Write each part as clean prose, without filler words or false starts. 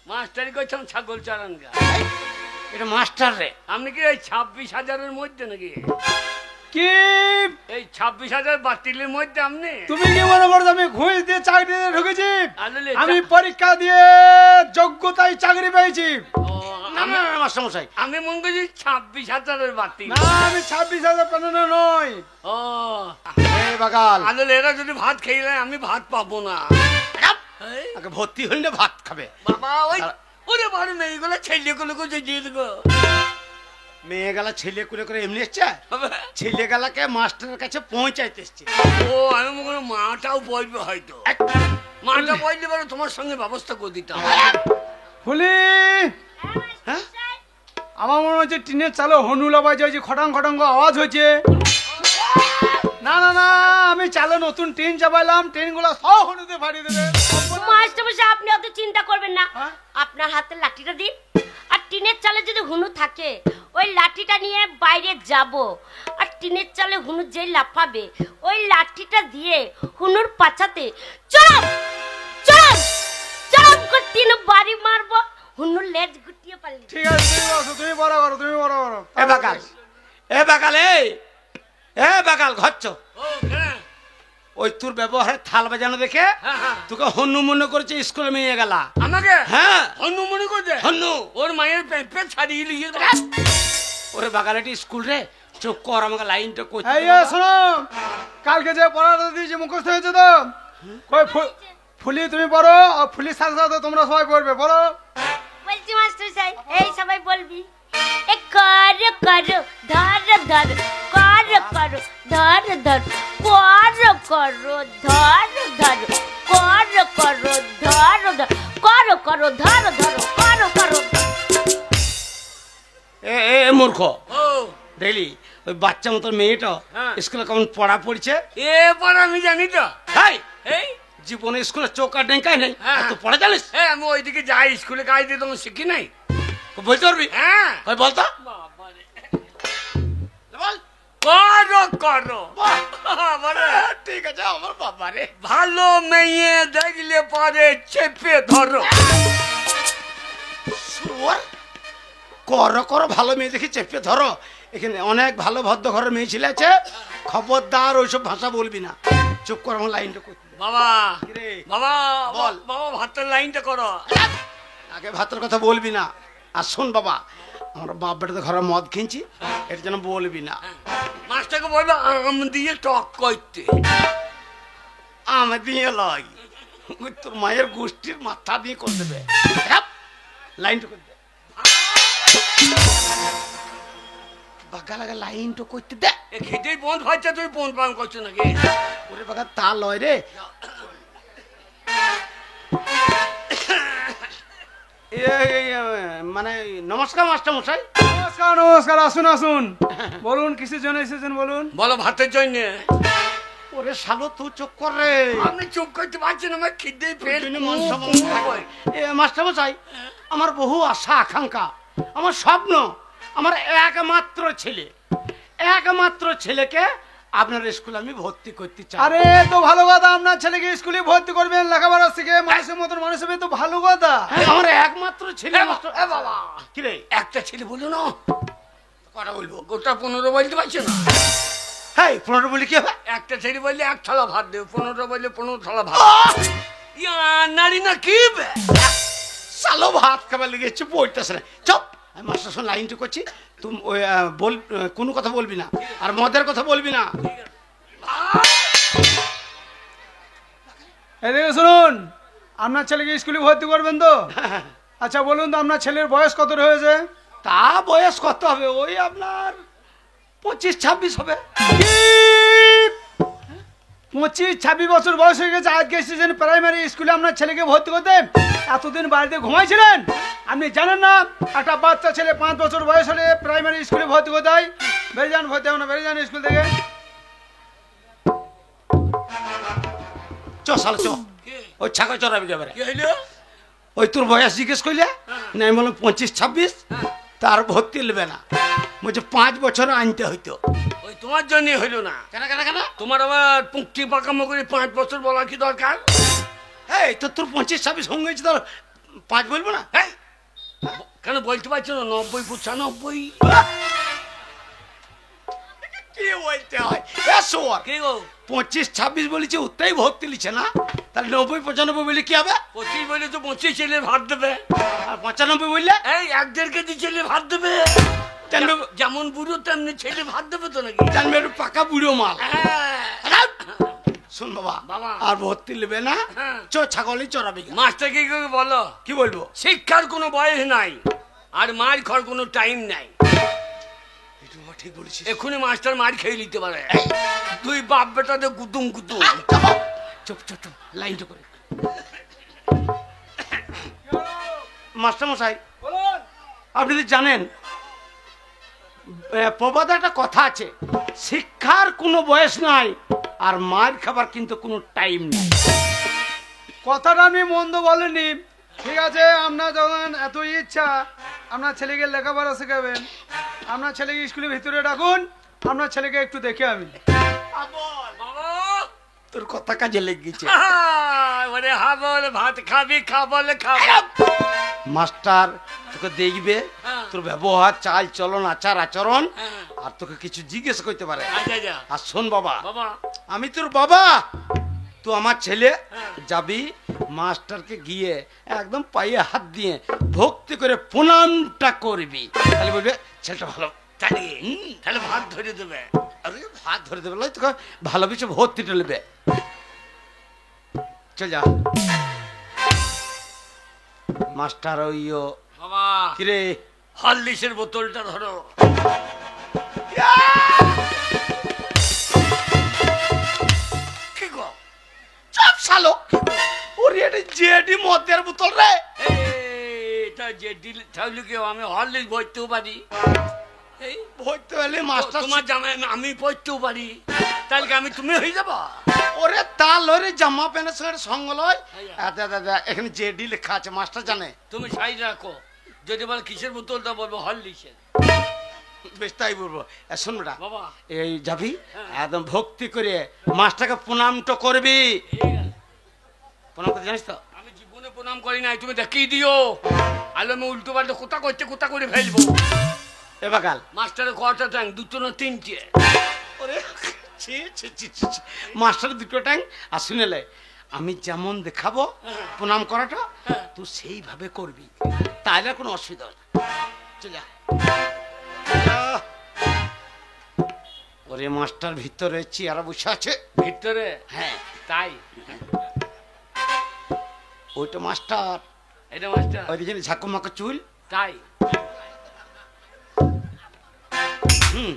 মাস্টারি করছেন ছাগল চালান গা। এটা মাস্টার রে। আপনি কি এই 26,000-এর মধ্যে নাকি? কি এই 26,000 বাতিলের মধ্যে আপনি? তুমি কি মনে করছো আমি ঘুষ দিয়ে চাকরিতে ঢুকেছি? আসলে আমি পরীক্ষা দিয়ে যোগ্যতায় চাকরি পেয়েছি। না না না মাস্টার মশাই, আমি মনে করছি 26,000-এর বাতিল। না আমি 26,000 পাঠানো নয়। ও এই বাগাল আসলে এরা যদি ভাত খেয়ে আমি ভাত পাবো না। এই, আগে ভর্তি হইল না ভাত খাবে। বাবা ওই ওরে বড় মেয়েগুলো ছেলেগুলোকে যে দিয়ে দেবো। মেয়ে গেলা ছেলে কুলে করে এমনি এসছে, ছেলে গেলাকে মাস্টারের কাছে পৌঁছাইতে এসছে। ও আমি মনে করি মাটাও বলবে হয়তো। মাটা বললে বলে তোমার সঙ্গে ব্যবস্থা করে দিতাম। ফুলি হ্যাঁ আমার মনে হচ্ছে টিনের চালে হনুলা বাজে হয়েছে, খটাং খটাং আওয়াজ হয়েছে। না না না আমি চালে নতুন টিন চাপাইলাম, টিন গুলো সব হনুতে ফাড়িয়ে দেবে। মাস্টারমশাই আপনি অত চিন্তা করবেন না, হ্যাঁ? আপনার হাতে লাঠিটা দিন, আর টিনের চালে যদি হুনু থাকে ওই লাঠিটা নিয়ে বাইরে যাব, আর টিনের চালে হুনু যেই লাফাবে ওই লাঠিটা দিয়ে হুনুর পাছাতে চড়াম চড়াম চড়াম করে তিন বাড়ি মারবো, হুনুর লেজ গুটিয়ে পারলি। ঠিক আছে তুমি বসো, তুমি বড় করো, তুমি বড় করো। এ বাগাল, এ বাগাল, এ বাগাল ঘচ্ছ ও হ্যাঁ ওই তোর ব্যবহারে থাল বাজানো দেখে হ্যাঁ তোকে হন্নু মনে করেছে স্কুলে মেয়ে গেলা। আমাকে হ্যাঁ হনু মনে করছে হন্নু। ওর মায়ের পেঁপে ছাড়িয়ে নিয়ে ওরে বাগালেটি স্কুল রে, চুপ কর, আমাকে লাইনটা করতে এই শোনো, কালকে যে পড়াটা দিয়েছি মুখস্থ হয়েছে তো? কই ফুলি তুমি পড়ো, আর ফুলির সাথে সাথে তোমরা সবাই পড়বে, পড়ো। বলছি মাস্টারমশাই এই সবাই বলবি এ কর কর ধর ধর কর কর ধর ধর কর কর ধর ধর কর কর ধর ধর কর কর ধর ধর কর কর। এ এ মূর্খ ও দেখলি ওই বাচ্চা মতো মেয়েটা হ্যাঁ। স্কুলে কেমন পড়া পড়ছে। এবার আমি জানি তো। হাই এই জীবনে স্কুলে চোখ আর ডেঙ্কাই নেই, হ্যাঁ। আর তুই পড়া জানিস? হ্যাঁ আমি ওইদিকে যাই স্কুলে কাজ দিয়ে তোমার শিখি নাই। বলতে পারবি? হ্যাঁ ওই বলতো বাবারে বল। করো করো বাবারে ঠিক আছে আমার বাবা রে। ভালো মেয়ে দেখলে পরে চেপে ধরো। শুয়োর করো করো ভালো মেয়ে দেখি চেপে ধরো। এখানে অনেক ভালো ভদ্র ঘরের মেয়ে ছেলে আছে, খবরদার ওইসব ভাষা বলবি না, চুপ কর, আমার লাইনটা করতে দে। বাবা কিরে? বাবা বল। বাবা ভাতের লাইনটা করো। আগে ভাতের কথা বলবি না। আর শোন বাবা, আমরা বাপ বেটাতে ঘরে মদ কিনছি, এটা যেন বলবি না। মাস্টারকে বলবে আম দিয়ে টক করতে। আমি দিয়ে লয়, ওই তোর মায়ের গোষ্ঠীর মাথা দিয়ে করে দেবে। লাইনটা করতে দে। বাগা লাগা লাইনটা করতে দে। এ খেতেই বন্ধ হচ্ছে, তুই বন্ধ পান করছো নাকি? ওরে বাগা তা লয় রে। মানে নমস্কার মাস্টার মশাই। নমস্কার নমস্কার, আসুন আসুন, বলুন কিসের জন্য এসেছেন বলুন। বলো ভাতের জন্য। ওরে শালো তুই চুপ কর রে। আপনি চুপ করতে পারছেন, আমার খিদে পেট মাস্টার মশাই, আমার বহু আশা আকাঙ্ক্ষা, আমার স্বপ্ন, আমার একমাত্র ছেলে, একমাত্র ছেলেকে আপনার স্কুলে আমি ভর্তি করতে চাই। আরে তো ভালো কথা, আপনার ছেলেকে স্কুলে ভর্তি করবেন, লেখাপড়া শিখে মানুষের মতন মানুষ হবে, তো ভালো কথা। আমার একমাত্র ছেলে। এ বাবা কি রে? একটা ছেলে বলো না, কটা বলবো? গোটা 15 বলতে পারছো না? হ্যাঁ 15 বলি কি হবে? একটা ছেলে বললে 1 থালা ভাত দেবে, 15 বললে 15 থালা ভাত। ইয়া নারী না কি বে? শালো ভাত খাবার লেগেছে বলতেছে না। চপ, আমি মাস্টার সঙ্গে লাইনটা করছি, তুমি ওই বল, কোনো কথা বলবি না, আর মদের কথা বলবি না। এদিকে শুনুন, আপনার ছেলেকে স্কুলে ভর্তি করবেন তো? আচ্ছা বলুন তো, আপনার ছেলের বয়স কত হয়েছে? তা বয়স কত হবে? ওই আপনার 25-26 হবে। 25-26 বছর বয়স হয়ে গেছে, আজকে এসেছেন প্রাইমারি স্কুলে আপনার ছেলেকে ভর্তি করতে? এতদিন বাড়িতে ঘুমাইছিলেন? আপনি জানেন না একটা বাচ্চা ছেলে 5 বছর বয়স হলে প্রাইমারি স্কুলে ভর্তি করতে হয়? বেরিয়ে যান, ভর্তি হবে না, বেরিয়ে যান স্কুল থেকে। চ শালো চ, ওই ছাগল চড়াবি এবারে। কি হইলো? ওই তোর বয়স জিজ্ঞেস করলে না, আমি বললাম 25-26, তার ভর্তি নেবে না, বলছে 5 বছর আনতে হইতো। ওই তোমার জন্য হইলো না। কেন কেন কেন? তোমার আবার পুঁকটি পাকামো করে 5 বছর বলা কি দরকার? এই তো তোর 25-26 হয়ে গেছে, তোর 5 বলবো না? এই, কেন বলতে পারছো না? 90 95। কি বলতে হয় শোয়ার? কে গো? 25 26 বলেছে, উত্তাই ভর্তি লিছে না, তাহলে 90 95 বলে কি হবে? 25 বলে তো 25 ছেলে ভাত দেবে। আর 95 বললে এই 1.5 কেজি ছেলে ভাত দেবে। জানবে যেমন বুড়ো তেমনি ছেলে ভাত দেবে তো নাকি? জানবে একটু পাকা বুড়ো মাল। হ্যাঁ। শোন বাবা, বাবা। আর ভর্তি নেবে না, হ্যাঁ। ছাগলই চড়াবি। মাস্টার কি করে বলো? কি বলবো? শিক্ষার কোনো বয়স নাই, আর মার খাওয়ার কোনো টাইম নাই। একটু ঠিক বলেছিস। এক্ষুনি মাস্টার মার খেয়ে নিতে পারে। তুই বাপ বেটাতে গুতুম গুতুম। চুপ চুপ চুপ, লাইনটা করে। মাস্টার মশাই, বলুন। আপনি তো জানেন প্রবাদে একটা কথা আছে, শিক্ষার কোনো বয়স নাই, আর মার খাবার কিন্তু কোনো টাইম নাই। কথাটা আমি মন্দ বলেনি, ঠিক আছে। আপনার যখন এত ইচ্ছা আপনার ছেলেকে লেখাপড়া শেখাবেন, আপনার ছেলেকে স্কুলের ভিতরে ডাকুন, আপনার ছেলেকে একটু দেখে আমি। বাবা, তোর কথা কাজে লেগেছে। বলে হা বলে ভাত খাবি, খা বলে খাবো। মাস্টার তোকে দেখবে, হ্যাঁ। তোর ব্যবহার, চাল চলন, আচার আচরণ, হ্যাঁ। আর তোকে কিছু জিজ্ঞেস করতে পারে। আচ্ছা যা আর শোন বাবা, বাবা। আমি তোর বাবা, তুই আমার ছেলে, হ্যাঁ। যাবি মাস্টারকে গিয়ে একদম পায়ে হাত দিয়ে ভক্তি করে প্রণামটা করবি, তাহলে বলবে ছেলেটা ভালো। তাহলে তাহলে ভাত ধরে দেবে। আরে হাত ধরে দেবে, লয় তোকে ভালোবেসে ভর্তিটা নেবে। চল যা। মাস্টার ওইও বাবা, কিরে, হরলিক্সের বোতলটা ধরো। কি গো? চাপ শালো, ওরে এটা জেডি মদের বোতল রে। এটা যে দিল তাহলে কি আমি হরলিক্স বইতেও পারি? এই ভর্তি হলে মাস্টার তোমার জামাই আমি পড়তেও পারি, তাহলে কি আমি তুমি হয়ে যাবো? ওরে তাল ওরে জামা প্যান্টের সঙ্গে সঙ্গ লয়। আইয়া। এখানে জেডি লেখা আছে, মাস্টার জানে। তুমি সাইড রাখো, যদি বল কিসের বোতলটা বলবো হরলিক্সের। বেশ তাই বলবো। শোন বেটা, বাবা। এই যাবি হ্যাঁ। একদম ভক্তি করে মাস্টারকে প্রণামটা করবি। প্রণাম করতে জানিস তো? আমি জীবনে প্রণাম করি নাই, তুমি দেখিয়ে দিও। আলো আমি উল্টো পাল্টা কোথা করে ফেলবো। এ বাকাল, মাস্টারের কটা ট্যাং? দুটো না তিনটে? ওরে ছি ছি ছি ছি ছি। মাস্টারের দুটো ট্যাং। আর শুনেলে আমি যেমন দেখাবো প্রণাম করাটা, তুই সেইভাবে করবি, তাহলে কোনো অসুবিধা হবে না। চল যা। ওরে মাস্টার ভিতরে চেয়ারে বসে আছে। ভিতরে? হ্যাঁ, তাই? ওইটা মাস্টার, এটা মাস্টার? ওই দিকে ঝাঁকু মাকু চুল। তাই? হুম,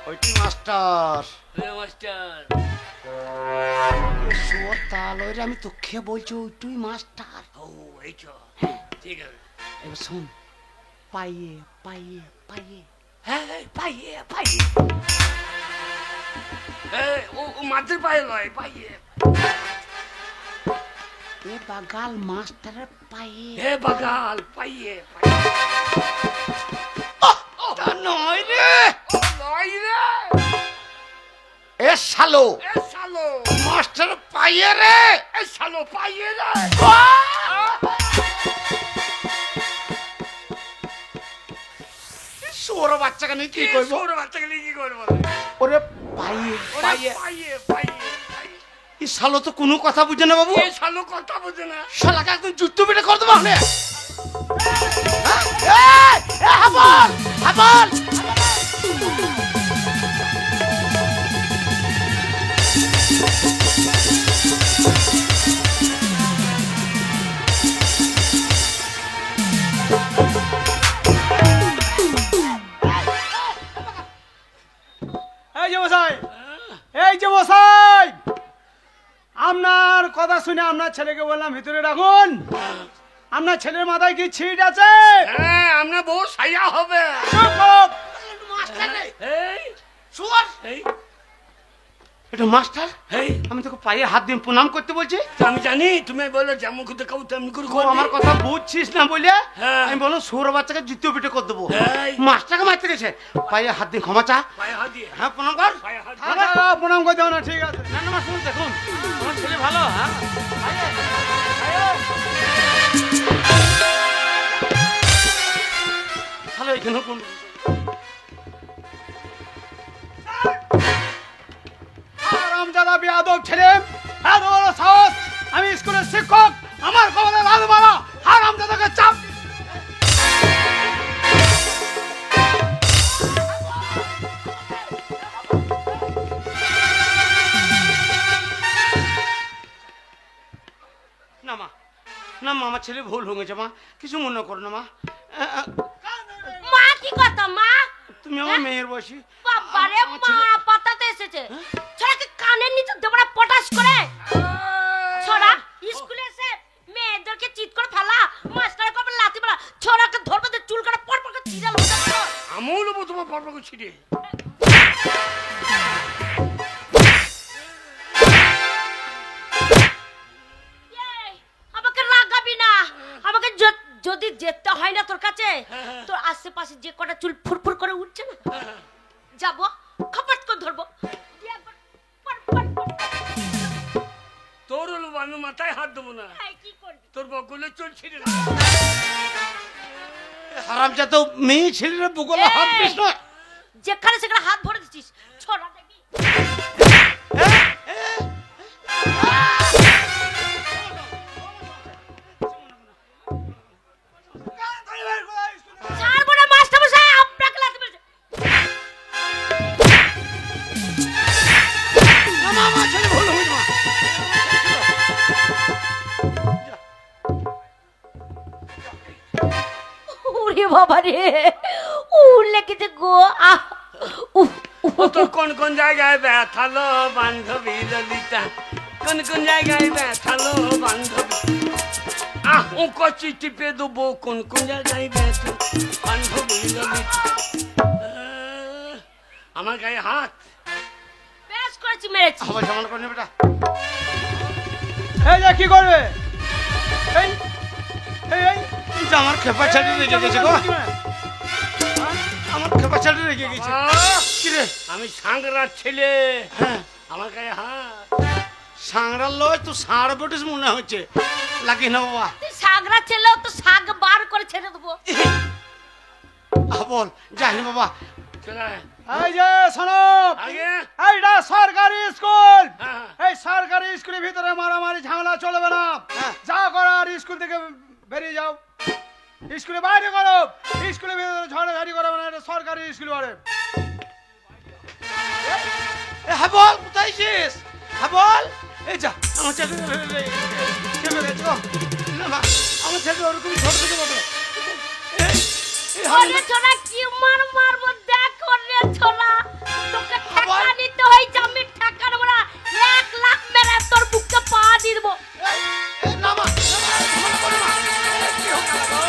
ওইটি মাস্টার। এটা মাস্টার? শুয়োর তাল, ওইটা আমি তোকে বলছি, ওইটুই মাস্টার। ও এই তো, ঠিক আছে। এবার শোন, পাইয়ে পাইয়ে পাইয়ে। হ্যাঁ পাইয়ে পাইয়ে। ও মাছের পায়ে লয়, পাইয়ে। এ বাগাল মাস্টারের পাইয়ে। হে বাগাল, পাইয়ে পাইয়ে। তা নয় রে, ও লয় রে। এ শালো এ শালো, মাস্টার পাইয়ে রে। এ শালো পাইয়ে রে। শুয়োর বাচ্চাকে নিয়ে কি করবো? ছোট বাচ্চাকে নিয়ে কি করবো? ওরে পাইয়ে ওরে পাইয়ে। পাইয়ে পাইয়ে পাইয়ে। এ শালো তো কোনো কথা বুঝে না বাবু। এ শালো কথা বোঝে না। শালাকে একদম জুতো পেটে করে দেবো হলে। Hubble Hubble. এই যে মশাই, এই যে মশাই, আপনার কথা শুনে আপনার ছেলেকে বললাম ভিতরে ডাকুন। আপনার ছেলের মাথায় কি ছিট আছে? হ্যাঁ, আমরা বউ সাইয়া হবে। চুপ হোক। মাস্টার রে, এই শুয়োর। এই এটা মাস্টার, হেই, আমি তোকে পায়ে হাত দিয়ে প্রণাম করতে বলছি। আমি জানি তুমি বলো যেমন করতে খাবো তেমন করে ও করবে। আমার কথা বুঝছিস না বলে হ্যাঁ। আমি বললাম সৌর বাচ্চাকে দ্বিতীয় পেটে করে দেবো। এই। মাস্টারকে মারতে গেছে, পায়ে হাত দিয়ে ক্ষমা চা। পায়ে হাত দিয়ে, হ্যাঁ প্রণাম কর। পায়ে হাত আচ্ছা, দিয়ে। বাবা, প্রণাম করে দাও না, ঠিক আছে। না না মাস্টার দেখুন আমার ছেলে ভালো। হ্যাঁ ভালো, এখানেও কোন হারামজাদা বেয়াদব ছেলে, এত বড় সাহস! আমি স্কুলের শিক্ষক, আমার কপালে লাল মারা, হারামজাদাকে চাপ। না মা, না মা, আমার ছেলে ভুল হয়ে গেছে মা, কিছু মনে করো না মা। মা কি কথা মা? তুমি আমার মেয়ের বয়সী। বাবারে আমার মা ছেলে- পাতাতে এসেছে। ছোড়াকে কানের নিচে দেবড়া পটাশ করে। ছোড়া স্কুলে এসে মেয়েদেরকে চিৎ করে ফেলা, মাস্টারের কপালে লাথি মারা, ছোড়াকে ধরবে তো চুল করে পর পর করে ছিঁড়ে লোটা। আমিও নেবো তোমার পরপর ছিটে। আমাকে রাগাবি না, আমাকে যদি যেতে হয় না তোর কাছে, তোর আশেপাশে যে কটা চুল ফুরফুর করে উঠছে না, যাবো খপাত করে ধরবো, দিয়ে একবার পর পর পর। তোর হলো আমি মাথায় হাত দেবো না, এই কি করবি? তোর বকুলে চল ছিটে না। হারামজা তো মেয়ে ছেলেরা বুকলে হাত দিস না। যেখানে সেখানে হাত ভরে দিচ্ছিস, ছোড়া দেখি। ছাড়বো না মাস্টার মশাই, আপনাকে লাথি মেরেছে। না মা, আমার ছেলে ভুল হয়ে মা। ওরে বাবা রে, ও লেগেছে গো। আহ উফ উফ। ও তো কোন কোন জায়গায় ব্যথালো বান্ধবী ললিতা, কোন কোন জায়গায় ব্যথালো বান্ধবী। ও কচি টিপে দেবো কোন কোন জায়গায় ব্যথা বান্ধবী ললিতা। আমার গায়ে হাত। বেশ করেছি, মেরেছি। আমার জামান করে নে বেটা। এই যে কি করবে? এই এই এই এই যে আমার খেপা ছাড়ি রেখে গেছে গো, আমার খেপা ছাড়ি রেখে গেছে। কি রে? আমি সাংরার ছেলে, হ্যাঁ আমার গায়ে হাত। সাংরার লয় তো ষাঁড় বটিস মনে হচ্ছে, লাগি না বাবা। তুই শাকরা ছেলেও তো শাক বার করে ছেড়ে দেবো। বল জানি বাবা। চলে আয়। এই যে শোনো, আগে এইটা সরকারি স্কুল। হ্যাঁ। এই সরকারি স্কুলের ভিতরে মারামারি ঝামেলা চলবে না। হ্যাঁ। যা করার স্কুল থেকে বেরিয়ে যাও, স্কুলে বাইরে করো। স্কুলের ভিতরে ঝড়াঝাড়ি করবে না, এটা সরকারি স্কুল বাড়ে। হ্যাঁ বল, কোথায় শেষ? হ্যাঁ বল। এই যা আমার ছেলে কেমন গেছে গো? না মা, আমার ছেলে ওরকম ছোট থেকে বটে। ওরে ছোড়া কি মারবো দেখ, ওরে ছোড়া তোকে ঠেকা নিতে হয়েছে, আমি ঠেকা নেবো না। 1 লাখ মেরে তোর বুকে পা দিয়ে দেবো। না মা, মনে করে মা, কি হোক না গো,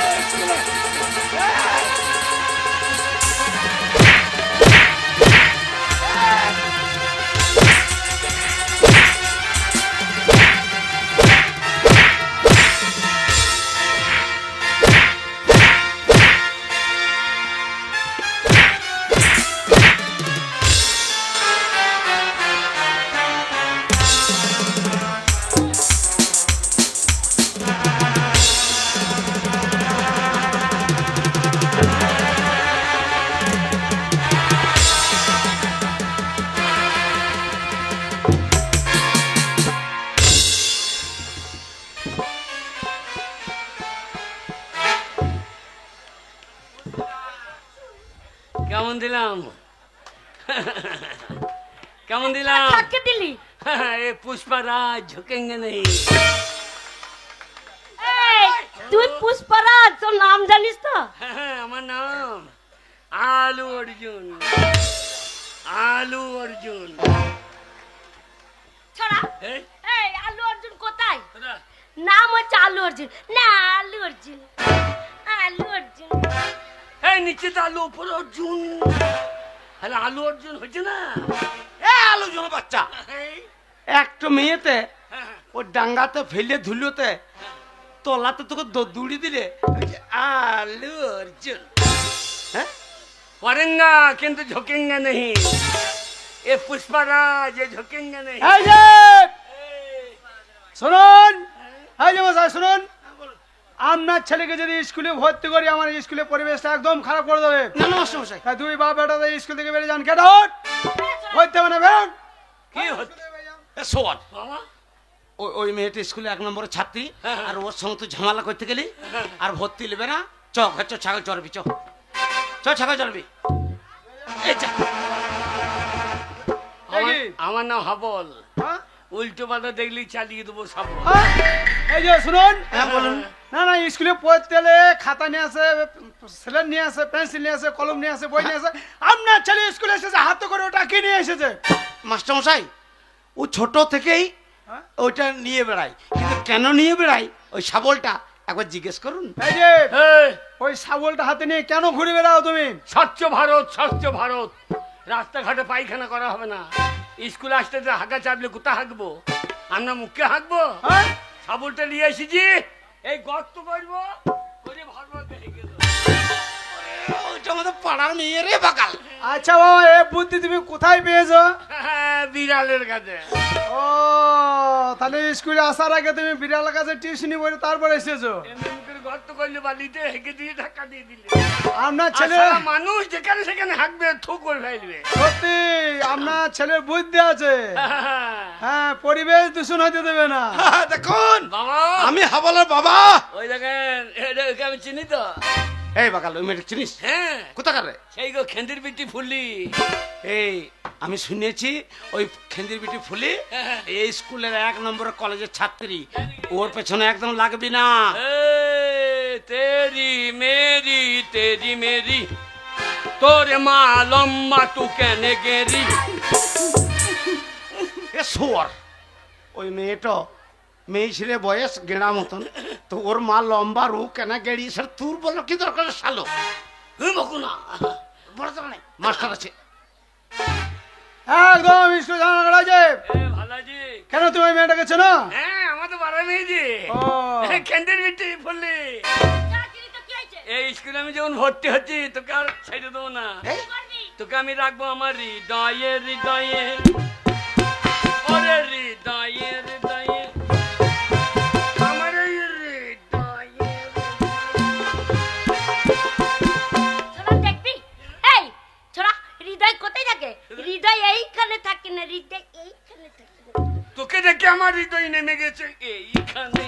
কেমন দিলাম? কেমন দিলাম? কাকে দিলি? এ পুষ্পারাজ ঝুঁকেঙ্গে নেই। এই তুই পুষ্পরাজ, তোর নাম জানিস তো? আমার নাম আলু অর্জুন। আলু অর্জুন। ছড়া এই, এই আলু অর্জুন কোথায়? কোথা? নাম হচ্ছে আলু অর্জুন না, আলু অর্জুন, আলু অর্জুন। এই নিচে তো আলু, উপরে অর্জুন। হ্যালো আলু অর্জুন হচ্ছে না? এ কালো জন বাচ্চা একটা মেয়েতে ও ডাঙ্গাতে ফেলে ধুলোতে তলাতে তোকে দৌড়ি দিলে আলু অর্জুন হ্যাঁ पढ़ेंगा किंतु झुकेंगे नहीं ये पुष्पराज ये झुकेंगे नहीं এই যে শুনুন, এই যে মশাই শুনুন, আপনার ছেলেকে যদি স্কুলে ভর্তি করি আমার স্কুলের পরিবেশটা একদম খারাপ করে দেবে। না না মাস্টারমশাই তাই দুই বাপ বেটা স্কুল থেকে বেরিয়ে যান, গেট আউট, ভর্তি হবে না, বেরোন। কি হচ্ছে শোন বাবা ওই মেয়েটা স্কুলে 1 নম্বরের ছাত্রী আর ওর সঙ্গে তুই ঝামেলা করতে গেলি আর ভর্তি নেবে না। চ ছাগল চড়বি, চ ছাগল চড়বি। এই যা এই কি? আমার নাম হাবল হ্যাঁ? উল্টো পাল্টা দেখলি চালিয়ে দেবো সব হ্যাঁ? এই যে শুনুন, হ্যাঁ বলুন। না না স্কুলে পড়তে গেলে খাতা নিয়ে আসে, স্লেট নিয়ে আসে, পেন্সিল নিয়ে আসে, কলম নিয়ে আসে, বই নিয়ে আসে। আপনার ছেলে স্কুলে এসেছে হাতে করে ওটা কি নিয়ে এসেছে? মাস্টারমশাই ও ছোট থেকেই হ্যাঁ? ওইটা নিয়ে বেড়ায়, কিন্তু কেন নিয়ে বেড়ায় ওই শাবলটা একবার জিজ্ঞেস করুন। এই যে এই, ওই শাবলটা হাতে নিয়ে কেন ঘুরে বেড়াও তুমি? স্বচ্ছ ভারত স্বচ্ছ ভারত রাস্তাঘাটে পায়খানা করা হবে না স্কুলে আসতে তো হাঁকা চাপলে কোথা হাঁকবো আমরা মুখে হাঁকবো হ্যাঁ? সাবলটা নিয়ে এসেছি এই গর্ত করবো করে ভালো দেখে গেল ওইটা আমাদের পাড়ার মেয়ে রে বাকাল। আচ্ছা বাবা, এ বুদ্ধি তুমি কোথায় পেয়েছো? বিড়ালের কাছে ও তাহলে স্কুলে আসার আগে তুমি বিড়ালের কাছে টিউশনি করে তারপর এসেছো। এমনি মুখের গর্ত করলে বালিতে হেঁকে দিয়ে ধাক্কা দিয়ে দিলে আপনার আর ছেলে সারা মানুষ যেখানে সেখানে হাঁকবে থু করে ফেলবে সত্যি আপনার ছেলের বুদ্ধি আছে। হ্যাঁ, পরিবেশ দূষণ হতে দেবে না। দেখুন বাবা আমি হাবলের বাবা। ওই দেখেন এটাকে আমি চিনি তো এই বাকাল ওই মেয়েটা চিনিস? হ্যাঁ কোথাকার রে? সেই গো খেন্দির বিটি ফুললি এই আমি শুনেছি ওই খেন্দির বিটি ফুলি এই স্কুলের 1 নম্বরের কলেজের ছাত্রী, ওর পেছনে একদম লাগবি না। তেরি মেরি তোর মা লম্বা তু কেনে গেরি এ শোর ওই মেয়েটা মেয়ে ছেলে বয়স গেঁড়া মতন, তো ওর মা লম্বা রু কেনা গেড়িয়েছে, তোর বলো কি দরকার শালো? বকুনা বড় তো নাই মাস্টার আছে। একদম স্কুলে জানা আছে। ভালো আছি কেন তুমি ওই মেয়েটাকে চেনো? হ্যাঁ আমার তো বাড়া মেয়েছি ও খেন্দির বিটি ফুললি এই স্কুলে আমি যখন ভর্তি হচ্ছি তোকে আর ছেড়ে দেবো না এই তোকে আমি রাখবো আমার হৃদয়ে হৃদয়ে ওরে হৃদয়ে হৃদয়ে আমার এই হৃদয়ে ছোড়া দেখবি, এই ছোড়া হৃদয় কোথায় থাকে? হৃদয় এইখানে থাকে না, হৃদয় এইখানে থাকে। তোকে দেখে আমার হৃদয় নেমে গেছে এইখানে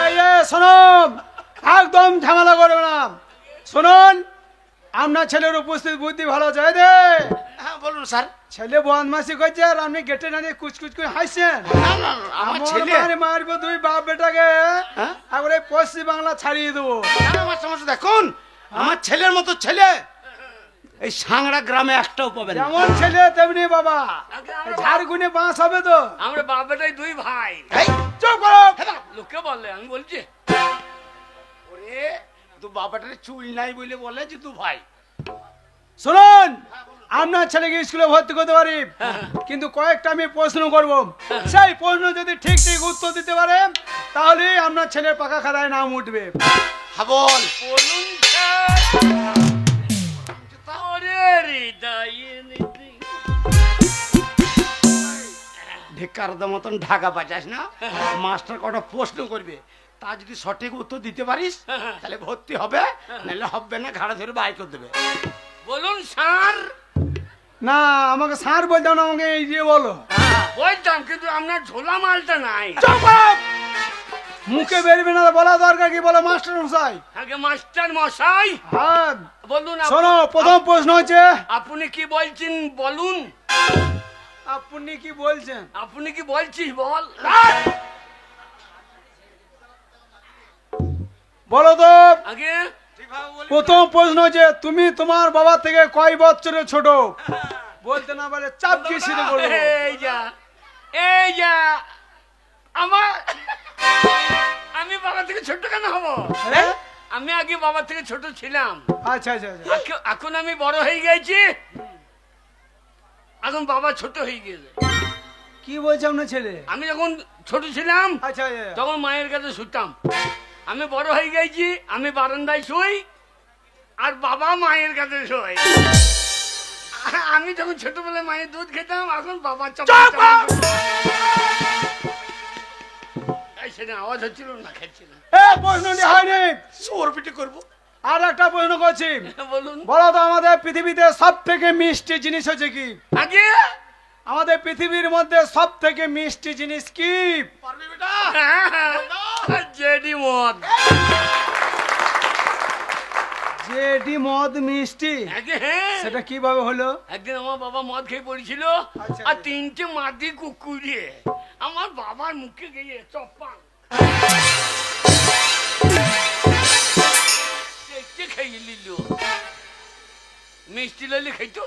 এই যে শুনুন, একদম ঝামেলা করবে না। শুনুন, আপনার ছেলের উপস্থিত বুদ্ধি ভালো চাই দে। হ্যাঁ বলুন স্যার। ছেলে বদমাসি করছে আর আপনি গেটে দাঁড়িয়ে কুচকুচ করে হাসছেন। না না আমার ছেলে মারবো দুই বাপ বেটাকে, হ্যাঁ? একবারে পশ্চিম বাংলা ছাড়িয়ে দেবো। না না মাস্টার দেখুন আমার ছেলের মতো ছেলে এই সাংড়া গ্রামে একটাও পাবেন না। যেমন ছেলে তেমনি বাবা, ঝাড়গুনে বাঁশ হবে তো। আমরা বাপ বেটাই দুই ভাই এই চুপ করো। লোকে বললে আমি বলছি ওরে তো বাবাটার চুল নাই বলে বলে যে তু ভাই। শুনুন, আপনার ছেলেকে স্কুলে ভর্তি করতে পারি, কিন্তু কয়েকটা আমি প্রশ্ন করব। সেই প্রশ্ন যদি ঠিক ঠিক উত্তর দিতে পারে তাহলে আপনার ছেলের পাকা খাতায় নাম উঠবে। হাবল বলুন ওরে হৃদয়ে হৃদয়ে ঢেকার মতন ঢাকা বাজাস না। মাস্টার কটা প্রশ্ন করবে, তা যদি সঠিক উত্তর দিতে পারিস তাহলে ভর্তি হবে, নাহলে হবে না, ঘাড়ে ধরে বাই করে দেবে। বলুন স্যার না, আমাকে স্যার বলতাম না, আমাকে এই দিয়ে বলো। বলতাম কিন্তু আপনার ঝোলা মালটা নাই চুপ করো। মুখে বেরবে না, বলা দরকার কি? বলো মাস্টার মশাই। আগে মাস্টার মশাই হ্যাঁ বলুন শোনো, প্রথম প্রশ্ন হচ্ছে আপনি কি বলছেন বলুন আপনি কি বলছেন? আপনি কি বলছিস বল বলো তো। আগে প্রথম প্রশ্ন হচ্ছে তুমি তোমার বাবা থেকে কয় বছরের ছোট? বলতে না পারলে চাপকি সিধে করবো। এই যা আমার আমি বাবা থেকে ছোট কেন হবো হ্যাঁ? আমি আগে বাবার থেকে ছোট ছিলাম, আচ্ছা আচ্ছা আচ্ছা এখন আমি বড় হয়ে গেছি, এখন বাবা ছোট হয়ে গেছে। কি বলছে আপনার ছেলে? আমি যখন ছোট ছিলাম আচ্ছা আচ্ছা তখন মায়ের কাছে শুতাম, আমি বড় হয়ে গেছি, আমি বারান্দায় শুই আর বাবা মায়ের কাছে শোয়। আমি যখন ছোটবেলায় মায়ের দুধ খেতাম, এখন বাবা সেটা আওয়াজ হচ্ছিল না, খেচ্ছিল। প্রশ্নটি হয়নি, সোর পিটি করবো। আর একটা প্রশ্ন করছি, বলুন। বলো তো আমাদের পৃথিবীতে সব থেকে মিষ্টি জিনিস হচ্ছে কি? আগে আমাদের পৃথিবীর মধ্যে সব থেকে মিষ্টি জিনিস কি? পারবি বেটা? জেডি মদ। জেডি মদ মিষ্টি, আগে হ্যাঁ, সেটা কিভাবে হলো? একদিন আমার বাবা মদ খেয়ে পড়েছিল, আচ্ছা। আর 3টে মাদি কুকুরে আমার বাবার মুখে গিয়ে চপ্পা খেয়ে নিল। মিষ্টি লাইলে খাইতো।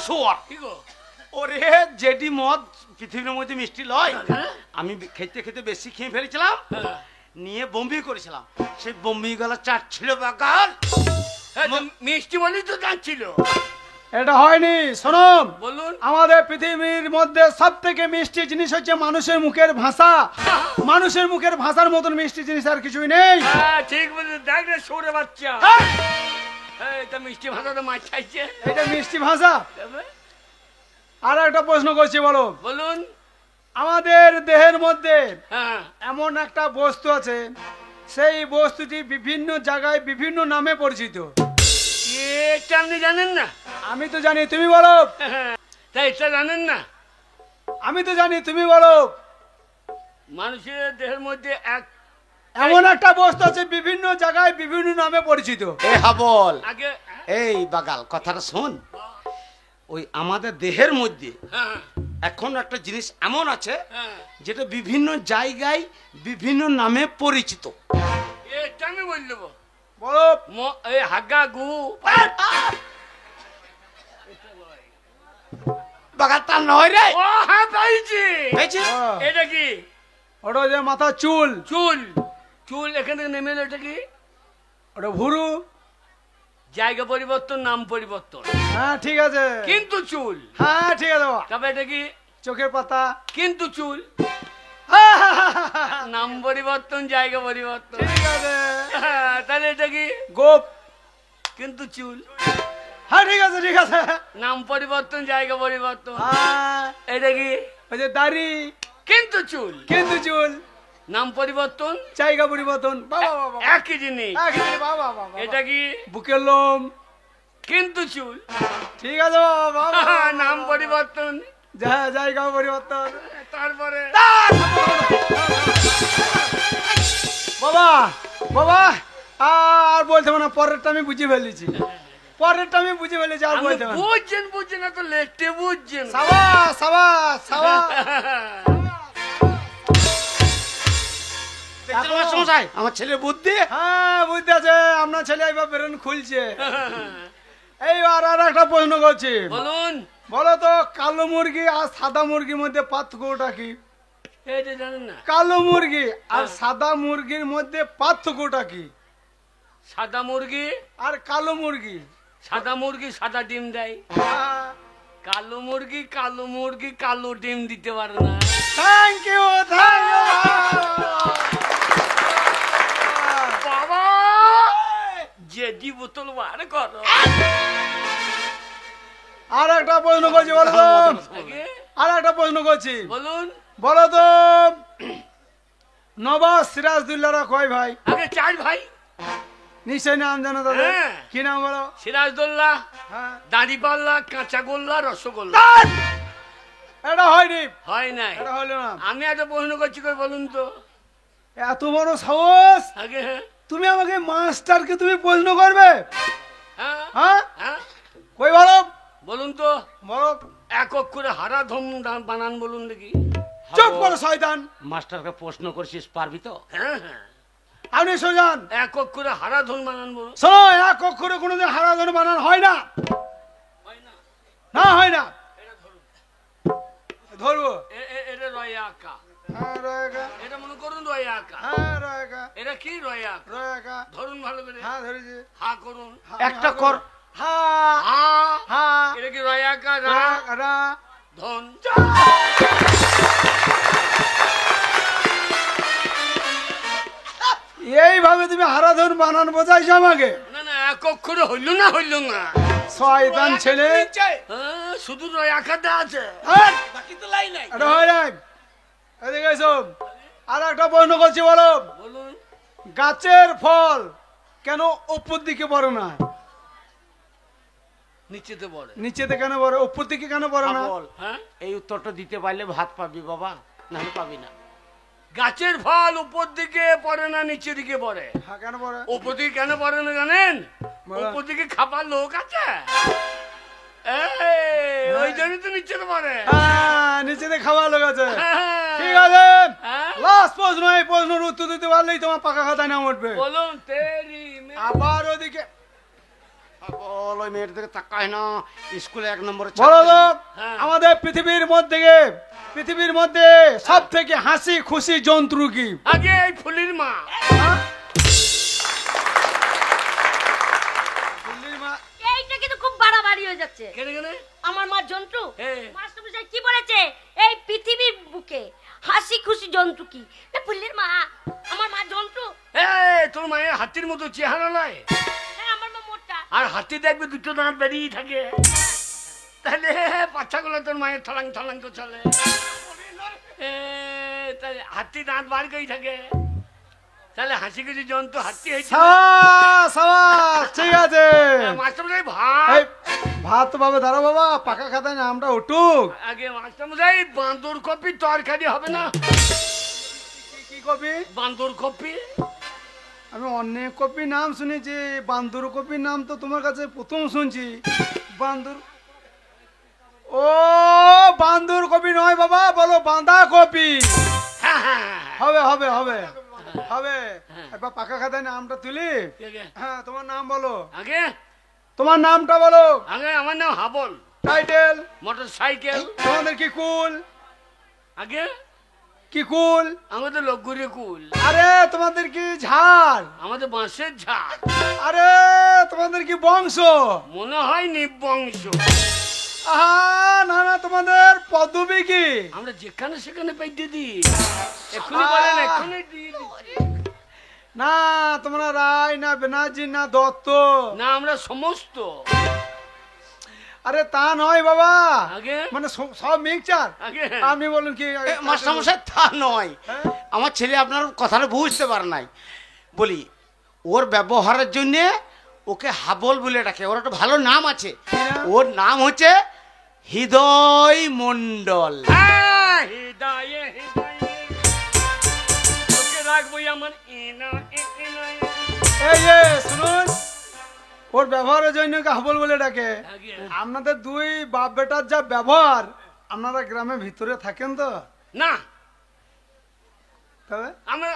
সোর কি গো? ওরে জেডি মদ পৃথিবীর মধ্যে মিষ্টি লয়। আমি খেতে খেতে বেশি খেয়ে ফেলেছিলাম, হ্যাঁ। নিয়ে বমি করেছিলাম, সেই বমি গলা চাটছিল বাগাল। হ্যাঁ, তো মিষ্টি বলেই তো যাচ্ছিল। এটা হয়নি, শোনো। বলুন। আমাদের পৃথিবীর মধ্যে সব থেকে মিষ্টি জিনিস হচ্ছে মানুষের মুখের ভাষা। মানুষের মুখের ভাষার মতন মিষ্টি জিনিস আর কিছুই নেই। হ্যাঁ ঠিক বলেছে, দেখ রে সৌরে বাচ্চা, এটা মিষ্টি ভাষাতে মাছ খাইছে। এটা মিষ্টি ভাষা। আর একটা প্রশ্ন করছি, বলো। বলুন। আমাদের দেহের মধ্যে হ্যাঁ, এমন একটা বস্তু আছে, সেই বস্তুটি বিভিন্ন জায়গায় বিভিন্ন নামে পরিচিত। এটা আপনি জানেন না? আমি তো জানি, তুমি বলো। তাই এটা জানেন না? আমি তো জানি, তুমি বলো। মানুষের দেহের মধ্যে এমন একটা বস্তু আছে বিভিন্ন জায়গায় বিভিন্ন নামে পরিচিত। এ হাবল, আগে এই বাগাল কথাটা শোন। ওই আমাদের দেহের মধ্যে হ্যাঁ, এখন একটা জিনিস এমন আছে হ্যাঁ, যেটা বিভিন্ন জায়গায় বিভিন্ন নামে পরিচিত। এটা আমি বল দেবো। বলো। এই হাগা গু বাগাল তা নয় রে। ও হ্যাঁ পাইছি। পেয়েছিস? হ্যাঁ। এটা কি? ওটা যে মাথা চুল, চুল। চুল এখান থেকে নেমে এলো, এটা কি? ওটা ভুরু। জায়গা পরিবর্তন, নাম পরিবর্তন, হ্যাঁ ঠিক আছে। কিন্তু চুল। হ্যাঁ ঠিক আছে বাবা। তবে এটা কি? চোখের পাতা। কিন্তু চুল। নাম পরিবর্তন, জায়গা পরিবর্তন। ঠিক আছে। হ্যাঁ, তাহলে এটা কি? গোপ। কিন্তু চুল। হ্যাঁ ঠিক আছে ঠিক আছে। নাম পরিবর্তন, জায়গা পরিবর্তন। হ্যাঁ, এটা কি? ওই যে দাড়ি, কিন্তু চুল। কিন্তু চুল, নাম পরিবর্তন, জায়গা পরিবর্তন। বাবা বাবা, একই জিনিস। বাবা বাবা। এটা কি? বুকের লোম, কিন্তু চুল। ঠিক আছে বাবা বাবা। নাম পরিবর্তন, জায়গা পরিবর্তন। তারপরে বাবা বাবা, আর বলতে হবে না, পরেরটা আমি বুঝে ফেলেছি। পরেরটা আমি বুঝে ফেলেছি, আর আমি বলতে হবে না। বুঝছেন না তো লেটে বুঝছেন। সাবাস সাবাস সাবাস। দেখছেন মাস্টারমশাই আমার ছেলের বুদ্ধি? হ্যাঁ বুঝতে আছে, আপনার ছেলে এবার ব্রেন খুলছে। এইবার আর একটা প্রশ্ন করছি, বলুন। বলো তো কালো মুরগি আর সাদা মুরগির মধ্যে পার্থক্যটা কি? এটা জানেন না? কালো মুরগি আর সাদা মুরগির মধ্যে পার্থক্যটা কি? সাদা মুরগি আর কালো মুরগি। সাদা মুরগি সাদা ডিম দেয়, কালো মুরগি কালো ডিম দিতে পারে না। Thank you thank you. বাবা জেডি বোতল বার করো। আর একটা প্রশ্ন করছি, বলো তো। আগে আর একটা প্রশ্ন করছি, বলুন। বলো তো নবাব সিরাজদৌল্লারা কয় ভাই? আগে 4 ভাই। নিশ্চয় নাম জানো তাদের। হ্যাঁ। কি নাম বলো? সিরাজদৌল্লা, হ্যাঁ। দাঁড়িপাল্লা, কাঁচাগোল্লা, রসগোল্লা। এটা হয়নি, হয় নাই। এটা হলো না। আমি একটা প্রশ্ন করছি, কই বলুন তো। এত বড় সাহস, আগে তুমি আমাকে মাস্টারকে তুমি প্রশ্ন করবে? হ্যাঁ হ্যাঁ, হ্যাঁ কই বলো বলুন তো। বলো। এক অক্ষরে হারাধম বানান বলুন দেখি। চুপ করো শয়তান। মাস্টারকে প্রশ্ন করছিস, পারবি তো? হ্যাঁ হ্যাঁ, আপনি সোজান। এক অক্ষরে হারাধন বানান বলুন। শোনো, এক অক্ষরে কোনোদিন হারাধন বানান হয় না। হয় না? না হয় না। এটা ধরুন। ধরবো। এটা রয় আঁকা। হ্যাঁ রয়েকা, এটা মনে করুন রয়াকা। হ্যাঁ রয়েকা, এটা কি রয়াকা? রয়েকা, ধরুন ভালো করে। হ্যাঁ ধরেছি। হা করুন। একটা কর। হা হা। হা এটা কি রয়াকা? রা। রা রা। ধন। এইভাবে তুমি হারাধন বানান বোঝাইছো আমাকে? না না, এক অক্ষরে হইল না, হইল না। শয়তান ছেলে। হ্যাঁ, শুধু রয়াকাটা আছে, হ্যাঁ, বাকি তো লাই নাই। এটা হয় নাই। এদিকে এসো। আর একটা প্রশ্ন করছি, বলো। বলুন। গাছের ফল কেন উপর দিকে পড়ে না? নিচেতে বলে। নিচেতে কেন পড়ে, উপর দিকে কেন পড়ে না? বল, হ্যাঁ, এই উত্তরটা দিতে পারলে ভাত পাবি বাবা, নাহলে পাবি না। গাছের ফল উপর দিকে পড়ে না, নিচের দিকে পড়ে। হ্যাঁ, কেন পড়ে? উপর দিকে কেন পড়ে না জানেন? বলো। উপর দিকে খাবার লোক আছে, এই, ওই জন্যই তো নিচেতে পড়ে। হ্যাঁ, নিচেতে খাওয়া লোক আছে। হ্যাঁ। ঠিক আছে, হ্যাঁ? লাস্ট প্রশ্ন। এই প্রশ্নের উত্তর দিতে পারলেই তোমার পাকা খাতায় নাম উঠবে। বলুন। তেরি মে- আবার ওদিকে বল, ওই মেয়ের দিকে তাকায় না, স্কুলে 1 নম্বরে বলো তো, হ্যাঁ। আমাদের পৃথিবীর মধ্যে সব থেকে হাসি খুশি জন্তু কি? আগে এই ফুলির মা। হ্যাঁ? দিল্লির মা। এইটা কিন্তু খুব বাড়াবাড়ি হয়ে যাচ্ছে। কেন কেন? আমার মা জন্টু, হ্যাঁ। মাস্টারমশাই কি বলেছে? এই পৃথিবীর বুকে হাসি খুশি জন্তু কি? না ফুলের মা। আমার মা জন্টু। এই, তোর মায়ের হাতির মতো চেহারা নয়, হ্যাঁ, আমার মা মোটা। আর হাতি দেখবে দুটো দাঁত বেরিয়ে থাকে, তাহলে বাচ্চাগুলো তোর মায়ের ঠলাং ঠলাং করে চলে। এ, তাহলে হাতি দাঁত বার করেই থাকে, তাহলে হাসি খুশি জন্তু হাতি হয়েছে। সাবাস, সাবাস, ঠিক আছে। মাস্টারমশাই এই, ভাত। ভাত তো পাবে, দাঁড়া বাবা, পাকা খাতায় নামটা উঠুক। আগে মাস্টারমশাই বান্দর কপি তরকারি হবে না? কি কপি? বান্দর কপি। আমি অনেক কপি নাম শুনেছি, বান্দর কপির নাম তো তোমার কাছে প্রথম শুনছি। বান্দর, ও বান্দর কপি নয় বাবা, বলো বাঁধা কপি। হ্যাঁ হ্যাঁ হ্যাঁ। হবে হবে হবে হবে। এবার পাকা খাতায় নামটা তুলি। আগে হ্যাঁ, তোমার নাম বলো, আগে তোমার নামটা বলো। আগে আমার নাম হাবল। টাইটেল? Motor cycle. তোমাদের কি কুল? আগে কি কুল? আমাদের লগুরে কুল। আরে তোমাদের কি ঝাড়? আমাদের বাঁশের ঝাড়। আরে তোমাদের কি বংশ? মনে হয় নিবংশ। আহা, না না, তোমাদের পদবী কি? আমরা যেখানে সেখানে পাইতে দিই, এক্ষুনি বলেন, এক্ষুনি দিয়ে দিচ্ছি। না তোমরা রায় না বেনার্জি না দত্ত? না, আমরা সমস্ত। আরে তা নয় বাবা, আগে মানে সব মিক্সচার। আগে আপনি বলুন কি? মাস্টারমশাই তা নয়, হ্যাঁ? আমার ছেলে আপনার কথাটা বুঝতে পারে নাই। বলি, ওর ব্যবহারের জন্য ওকে হাবল বলে ডাকে, ওর একটা ভালো নাম আছে। নাম? ওর নাম হচ্ছে হৃদয় মণ্ডল। হ্যাঁ, হৃদয়ে হৃদয়ে তোকে রাখবই আমার ইনা ইনা। এই যে শুনুন, ওর ব্যবহারের জন্য ওকে হাবল বলে ডাকে। আগে আপনাদের দুই বাপ বেটার যা ব্যবহার, আপনারা গ্রামের ভিতরে থাকেন তো? না, তবে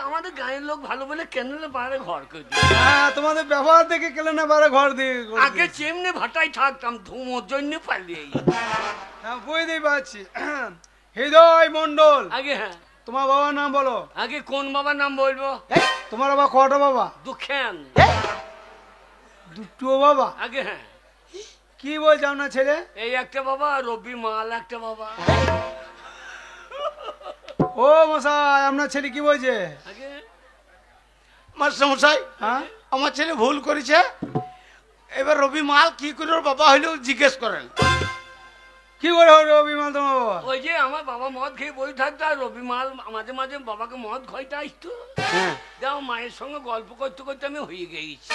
আমাদের গায়ের লোক ভালো বলে কেনলে পারে ঘর করে দিই। হ্যাঁ, তোমাদের ব্যবহার দেখে কেলে না পারে ঘর দিয়ে করে আগে দিই। চেমনে ভাটাই থাকতাম, ধুমোর জন্য পালিয়ে। হ্যাঁ, বুঝতেই পারছি। হৃদয় মণ্ডল, আগে হ্যাঁ, তোমার বাবার নাম বলো। আগে কোন বাবার নাম বলবো? তোমার বাবা কটা বাবা? দুঃখেন। দুটো বাবা? আগে হ্যাঁ, কি বলছে আপনার ছেলে? এই একটা বাবা, রবি মাল একটা বাবা। ও মশাই, আপনার ছেলে কি বলছে? আগে মাস্টারমশাই, হ্যাঁ, আমার ছেলে ভুল করেছে, এবার রবি মাল কি করে ওর বাবা হইলেও জিজ্ঞেস করেন। কি করে হলো অভিমান তোমার বাবা? ওই যে আমার বাবা মদ খেয়ে বই থাকতো, আর রবি মাল মাঝে মাঝে বাবাকে মদ খাইতে আসতো। হ্যাঁ, দেখো মায়ের সঙ্গে গল্প করতে করতে আমি হয়ে গেছি।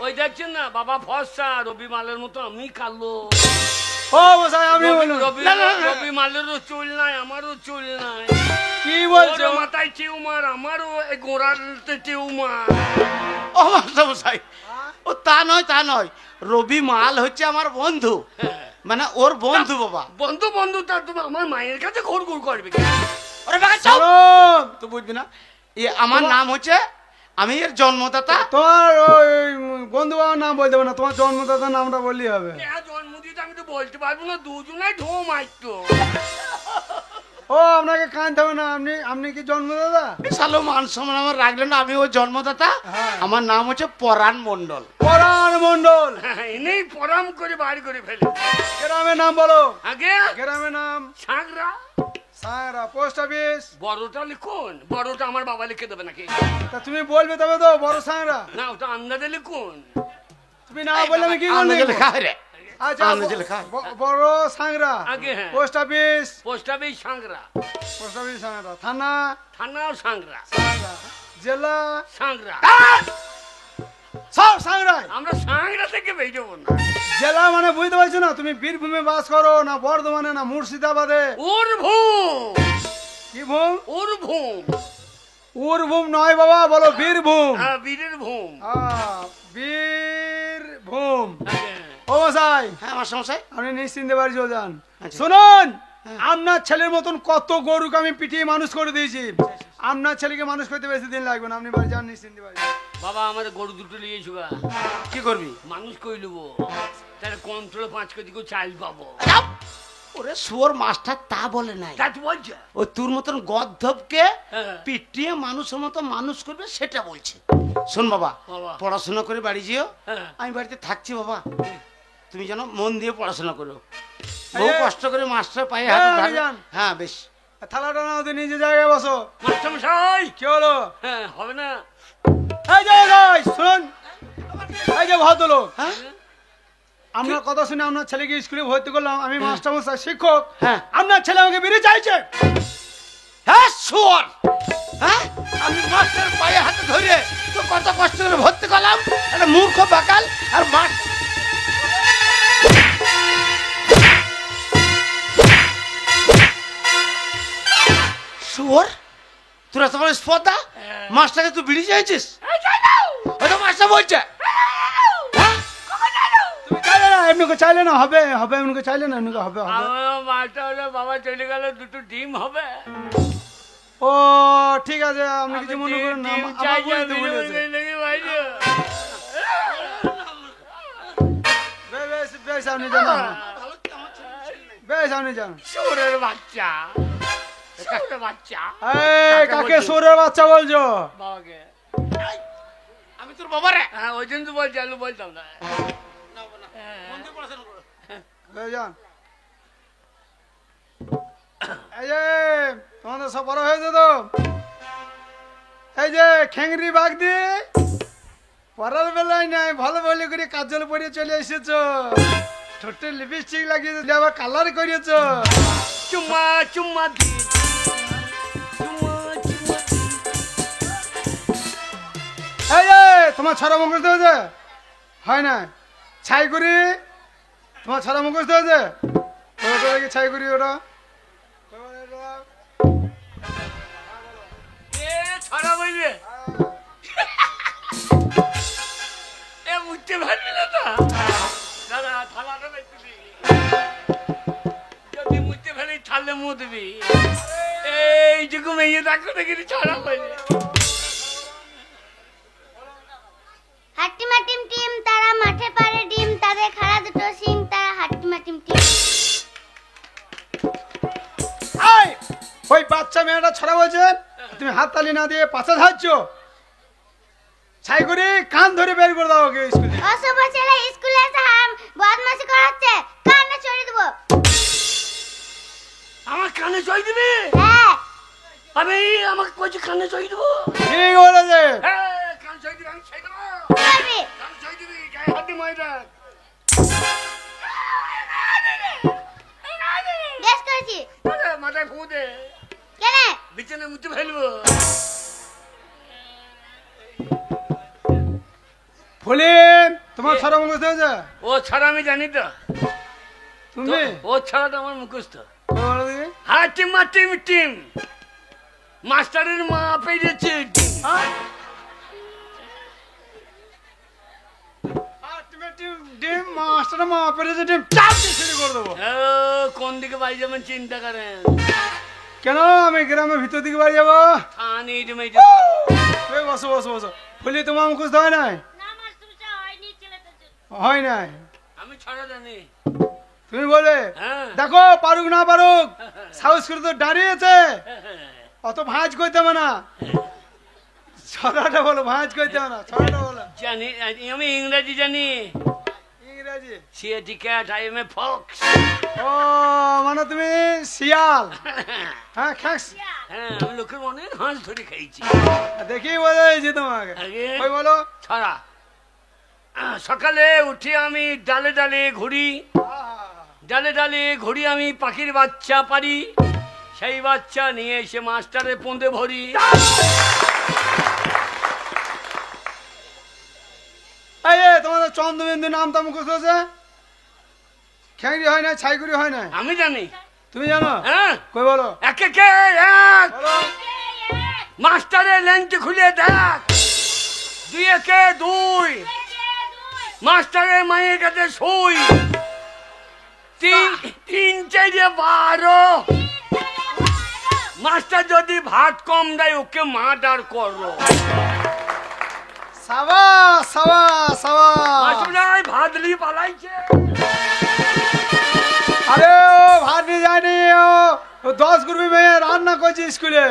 ওই দেখছেন না, বাবা ফর্সা, রবি মালের মতো আমি কালো। ও মশাই, আপনি বলুন। রবি মালেরও চুল নাই, আমারও চুল নাই। কি বলছো? ওরও মাথায় টিউমার, আমারও এই গোড়াতে টিউমার। ও মাস্টারমশাই, ও তা নয়, তা নয়, রবি মাল হচ্ছে আমার বন্ধু, মানে ওর বন্ধু বাবা। বন্ধু বন্ধু, তার তুমি আমার মায়ের কাছে ঘুর ঘুর করবে কেন? ওরে বাবা চাও, চলুন। তো বুঝবি না, আমার নাম হচ্ছে, আমি এর জন্মদাতা। তোমার ওই বন্ধু বাবার নাম বলতে হবে না, তোমার জন্মদাতার নামটা বললেই হবে। জন্ম দিতে আমি তো বলতে পারবো না, দুজনাই ঢো মারতো। ও আপনাকে কাঁদতে হবে না, আপনি আপনি কি জন্মদাতা? সালো মান সম্মান আমার রাখলেন না, আমি ওই জন্মদাতা। হ্যাঁ। আমার নাম হচ্ছে পরাণ মণ্ডল। পরাণ মণ্ডল। এনেই পরাম করে বাড়ি করে ফেলে। গ্রামের নাম বলো। আগে গ্রামের নাম সাঁকরা। সারা পোস্ট অফিস। বড়টা লিখুন, বড়টা আমার বাবা লিখে দেবে নাকি? তা তুমি বলবে তবে তো বড় সাংরা। না ওটা আন্দাজে লিখুন। তুমি না বললে আমি কি করে আন্দাজে লিখবো? লেখা হয় রে। আচ্ছা আন্দাজে লেখা হয়। বড় সাংরা। আগে হ্যাঁ। Post office. Post office Sankra. Post office Sankra. থানা থানাও সাঁকরা। সাংরা। জেলা সাঁকরা। সব সাংরাই। আমরা সাঁকরা থেকে বেরোবো না। জেলা মানে বুঝতে পারছো না, তুমি বীরভূমে বাস করো না বর্ধমানে না মুর্শিদাবাদে? উরভূম। কি ভূম? উরভূম। উরভূম নয় বাবা, বলো বীরভূম। হ্যাঁ বীরের ভূম। বীরভূম। আগে। ও মশাই, হ্যাঁ আমার সমস্যায়। আপনি নিশ্চিন্তে বাড়ি চলে যান। আচ্ছা। শুনুন, আপনার ছেলের মতন কত গরুকে আমি পিটিয়ে মানুষ করে দিয়েছি, আপনার ছেলেকে মানুষ করতে বেশি দিন লাগবে না, আপনি বাড়ি যান নিশ্চিন্তে বাড়ি যান। বাবা আমাদের গরু দুটো নিয়ে এসো। কি করবি? মানুষ কই নেবো, তাহলে কন্ট্রোলে 5 কেজি করে চাল পাবো। ওরে শুয়োর মাস্টার তা বলে নাই, তা তো বলছে। ও তোর মতন গদ্ধবকে হ্যাঁ। পিটিয়ে মানুষের মতো মানুষ করবে সেটা বলছে। শোন বাবা, বাবা। পড়াশোনা করে বাড়ি যেও। হ্যাঁ। আমি বাড়িতে থাকছি বাবা, তুমি যেন মন দিয়ে পড়াশোনা করো। বহু কষ্ট করে মাস্টার পায়ে হাতে হ্যাঁ, ধরে- যান। হ্যাঁ বেশ। থালাটা নাও তো নিজে জায়গায় বসো। মাস্টারমশাই। কি হলো? হ্যাঁ হবে না। এই যে ভাই শুনুন, এই যে ভদ্রলোক, হ্যাঁ আপনার কথা শুনে আপনার ছেলেকে স্কুলে ভর্তি করলাম, আমি মাস্টার মশাই শিক্ষক। হ্যাঁ। আপনার ছেলে আমাকে বেরিয়ে চাইছে। হ্যাঁ শুয়োর, হ্যাঁ আমি মাস্টার পায়ে হাতে ধরে তো কত কষ্ট করে ভর্তি করলাম, একটা মূর্খ বাকাল আর মাস শুয়োর। তোরা তোমার স্পর্ধা, মাস্টারকে তুই বিড়ি চাইছিস? ওই তো মাস্টার বলছে। হ্যাঁ? তুমি চাইলে না, এমনি করে চাইলে না হবে, হবে এমনি করে চাইলে না, এমনি করে হবে, হবে। আমার মাস্টার হলে বাবা চলে গেলে দুটো ডিম হবে। ও ঠিক আছে, আপনি কিছু মনে করেন না, ডিম আমার চাই বুঝতে বলেছে। বেশ বেশ, আপনি যান, বেশ আপনি যান। শুয়োরের বাচ্চা, শুয়োরের বাচ্চা। এই কাকে সুরের বাচ্চা বলছো? বাবাকে। আমি তোর বাবা রে। হ্যাঁ ওই জন্য তো বলছি, আমি বলতাম না। এই যান। এই যে তোমাদের সব বড় হয়েছে তো, এই যে খেংরি বাগ দিয়ে পড়ার বেলায় নাই ভালো ভালো করে কাজল পরিয়ে চলে এসেছো, ঠোঁটে লিপস্টিক লাগিয়ে আবার কালার করিয়েছো। চুম্মা চুম্মা দি, চুম্মা চুম্মা দি। এই যে তোমার ছড়া মুখস্থ হয়েছে? হয় না? ছাই করি তোমার ছড়া মুখস্থ হয়েছে? ওটা দেখি ছাই করি ওটা। এ ছড়া বলবে, এ বুঝতে পারবি না তো। দাদা থালাটা বেঁচে দিবি, যদি বুঝতে পারি থালে মুখ দিবি। এইটুকু মেয়ে দেখো দেখি ছড়া বলবে। হাট্টিমা টিম টিম তারা মাঠে পারে ডিম, তাদের খাড়া দুটো সিং, তারা হাট্টিমা টিম টিম। এই, ওই বাচ্চা মেয়েটা ছড়া বলছে, তুমি হাত তালি না দিয়ে পাশে ধাচ্ছ। ছাই করি কান ধরে বের করে দাও ওকে স্কুলে। অশুভ ছেলে স্কুলে এসে বদমাশি করাচ্ছে, কানে চড়ে দেবো। আমার কানে চই দিবি? হ্যাঁ, আমি আমাকে কইছি কানে চই দেবো। ঠিক বলেছে। হ্যাঁ কান চই দিবি, আমি চাই দেবো। কি করবি? কান চই দিবি, গায়ে হাত দিয়ে ময়দা। বেশ করেছি। মাথায় ফু দে, কেনে? বিছানে মুতে ফেলবো। ফুলি তোমার ছড়া মুখস্থ হয়েছে? ও ছাড়া আমি জানি তো, তুমি ও ছাড়া তো আমার মুখস্থ। কই বলো দেখি? হাটিমা টিম টিম, মাস্টারের মা পেয়েছে ডিম। ডিম মাস্টার মা পেরেছে ডিম, চাপ দিয়ে ছেড়ে করে দেবো। ও, কোন দিকে বাড়ি যাবেন চিন্তা করেন। কেন আমি গ্রামের ভিতর দিকে বাড়ি যাবো? থানি এই বসো বসো বসো। ফুলি তোমার মুখস্থ হয় নাই? না মাস্টারমশাই হয়নি ছেলেটার জন্য। হয় নাই? আমি ছড়া জানি। তুমি বলে হ্যাঁ। দেখো পারুক না পারুক সাহস করে তো দাঁড়িয়েছে, অত ভাঁজ করতে হবে না। ছড়াটা বলো, ভাঁজ করতে হবে না, ছড়াটা বলো। জানি আমি ইংরেজি জানি। ইংরেজি? C A T cat, I am a fox. ও মানে তুমি শিয়াল? হ্যাঁ খ্যাস। হ্যাঁ, আমি লোকের মনে হাঁস ধরে খাইছি। দেখি বোঝাইছি তোমাকে। আগে ওই বলো। ছড়া। সকালে উঠে আমি ডালে ডালে ঘুরি, ডালে ডালে ঘুরি আমি পাখির বাচ্চা পারি, সেই বাচ্চা নিয়ে এসে মাস্টারে পোঁদে ভরি। এই তোমাদের চন্দ্রবিন্দু নামটা মুখস্থ হয়েছে? খ্যাংরি হয় না, ছাইগুড়ি হয় না? আমি জানি। তুমি জানো? হ্যাঁ, কই বলো। একে কে এক, বলো। মাস্টারের লেন্টি খুলে দেখ, দুই একে দুই, মাস্টারের মায়ের কাছে শুই, তিন তিন চাইরে 12, মাস্টার যদি ভাত কম দেয় ওকে মার্ডার করো। সাবাস সাবাস সাবাস। মাস্টার ভাত লি পালাইছে। আরে ও ভাত নিয়ে যায়নি, ও 10 গ্রুপে মেয়ে রান্না করছে স্কুলে।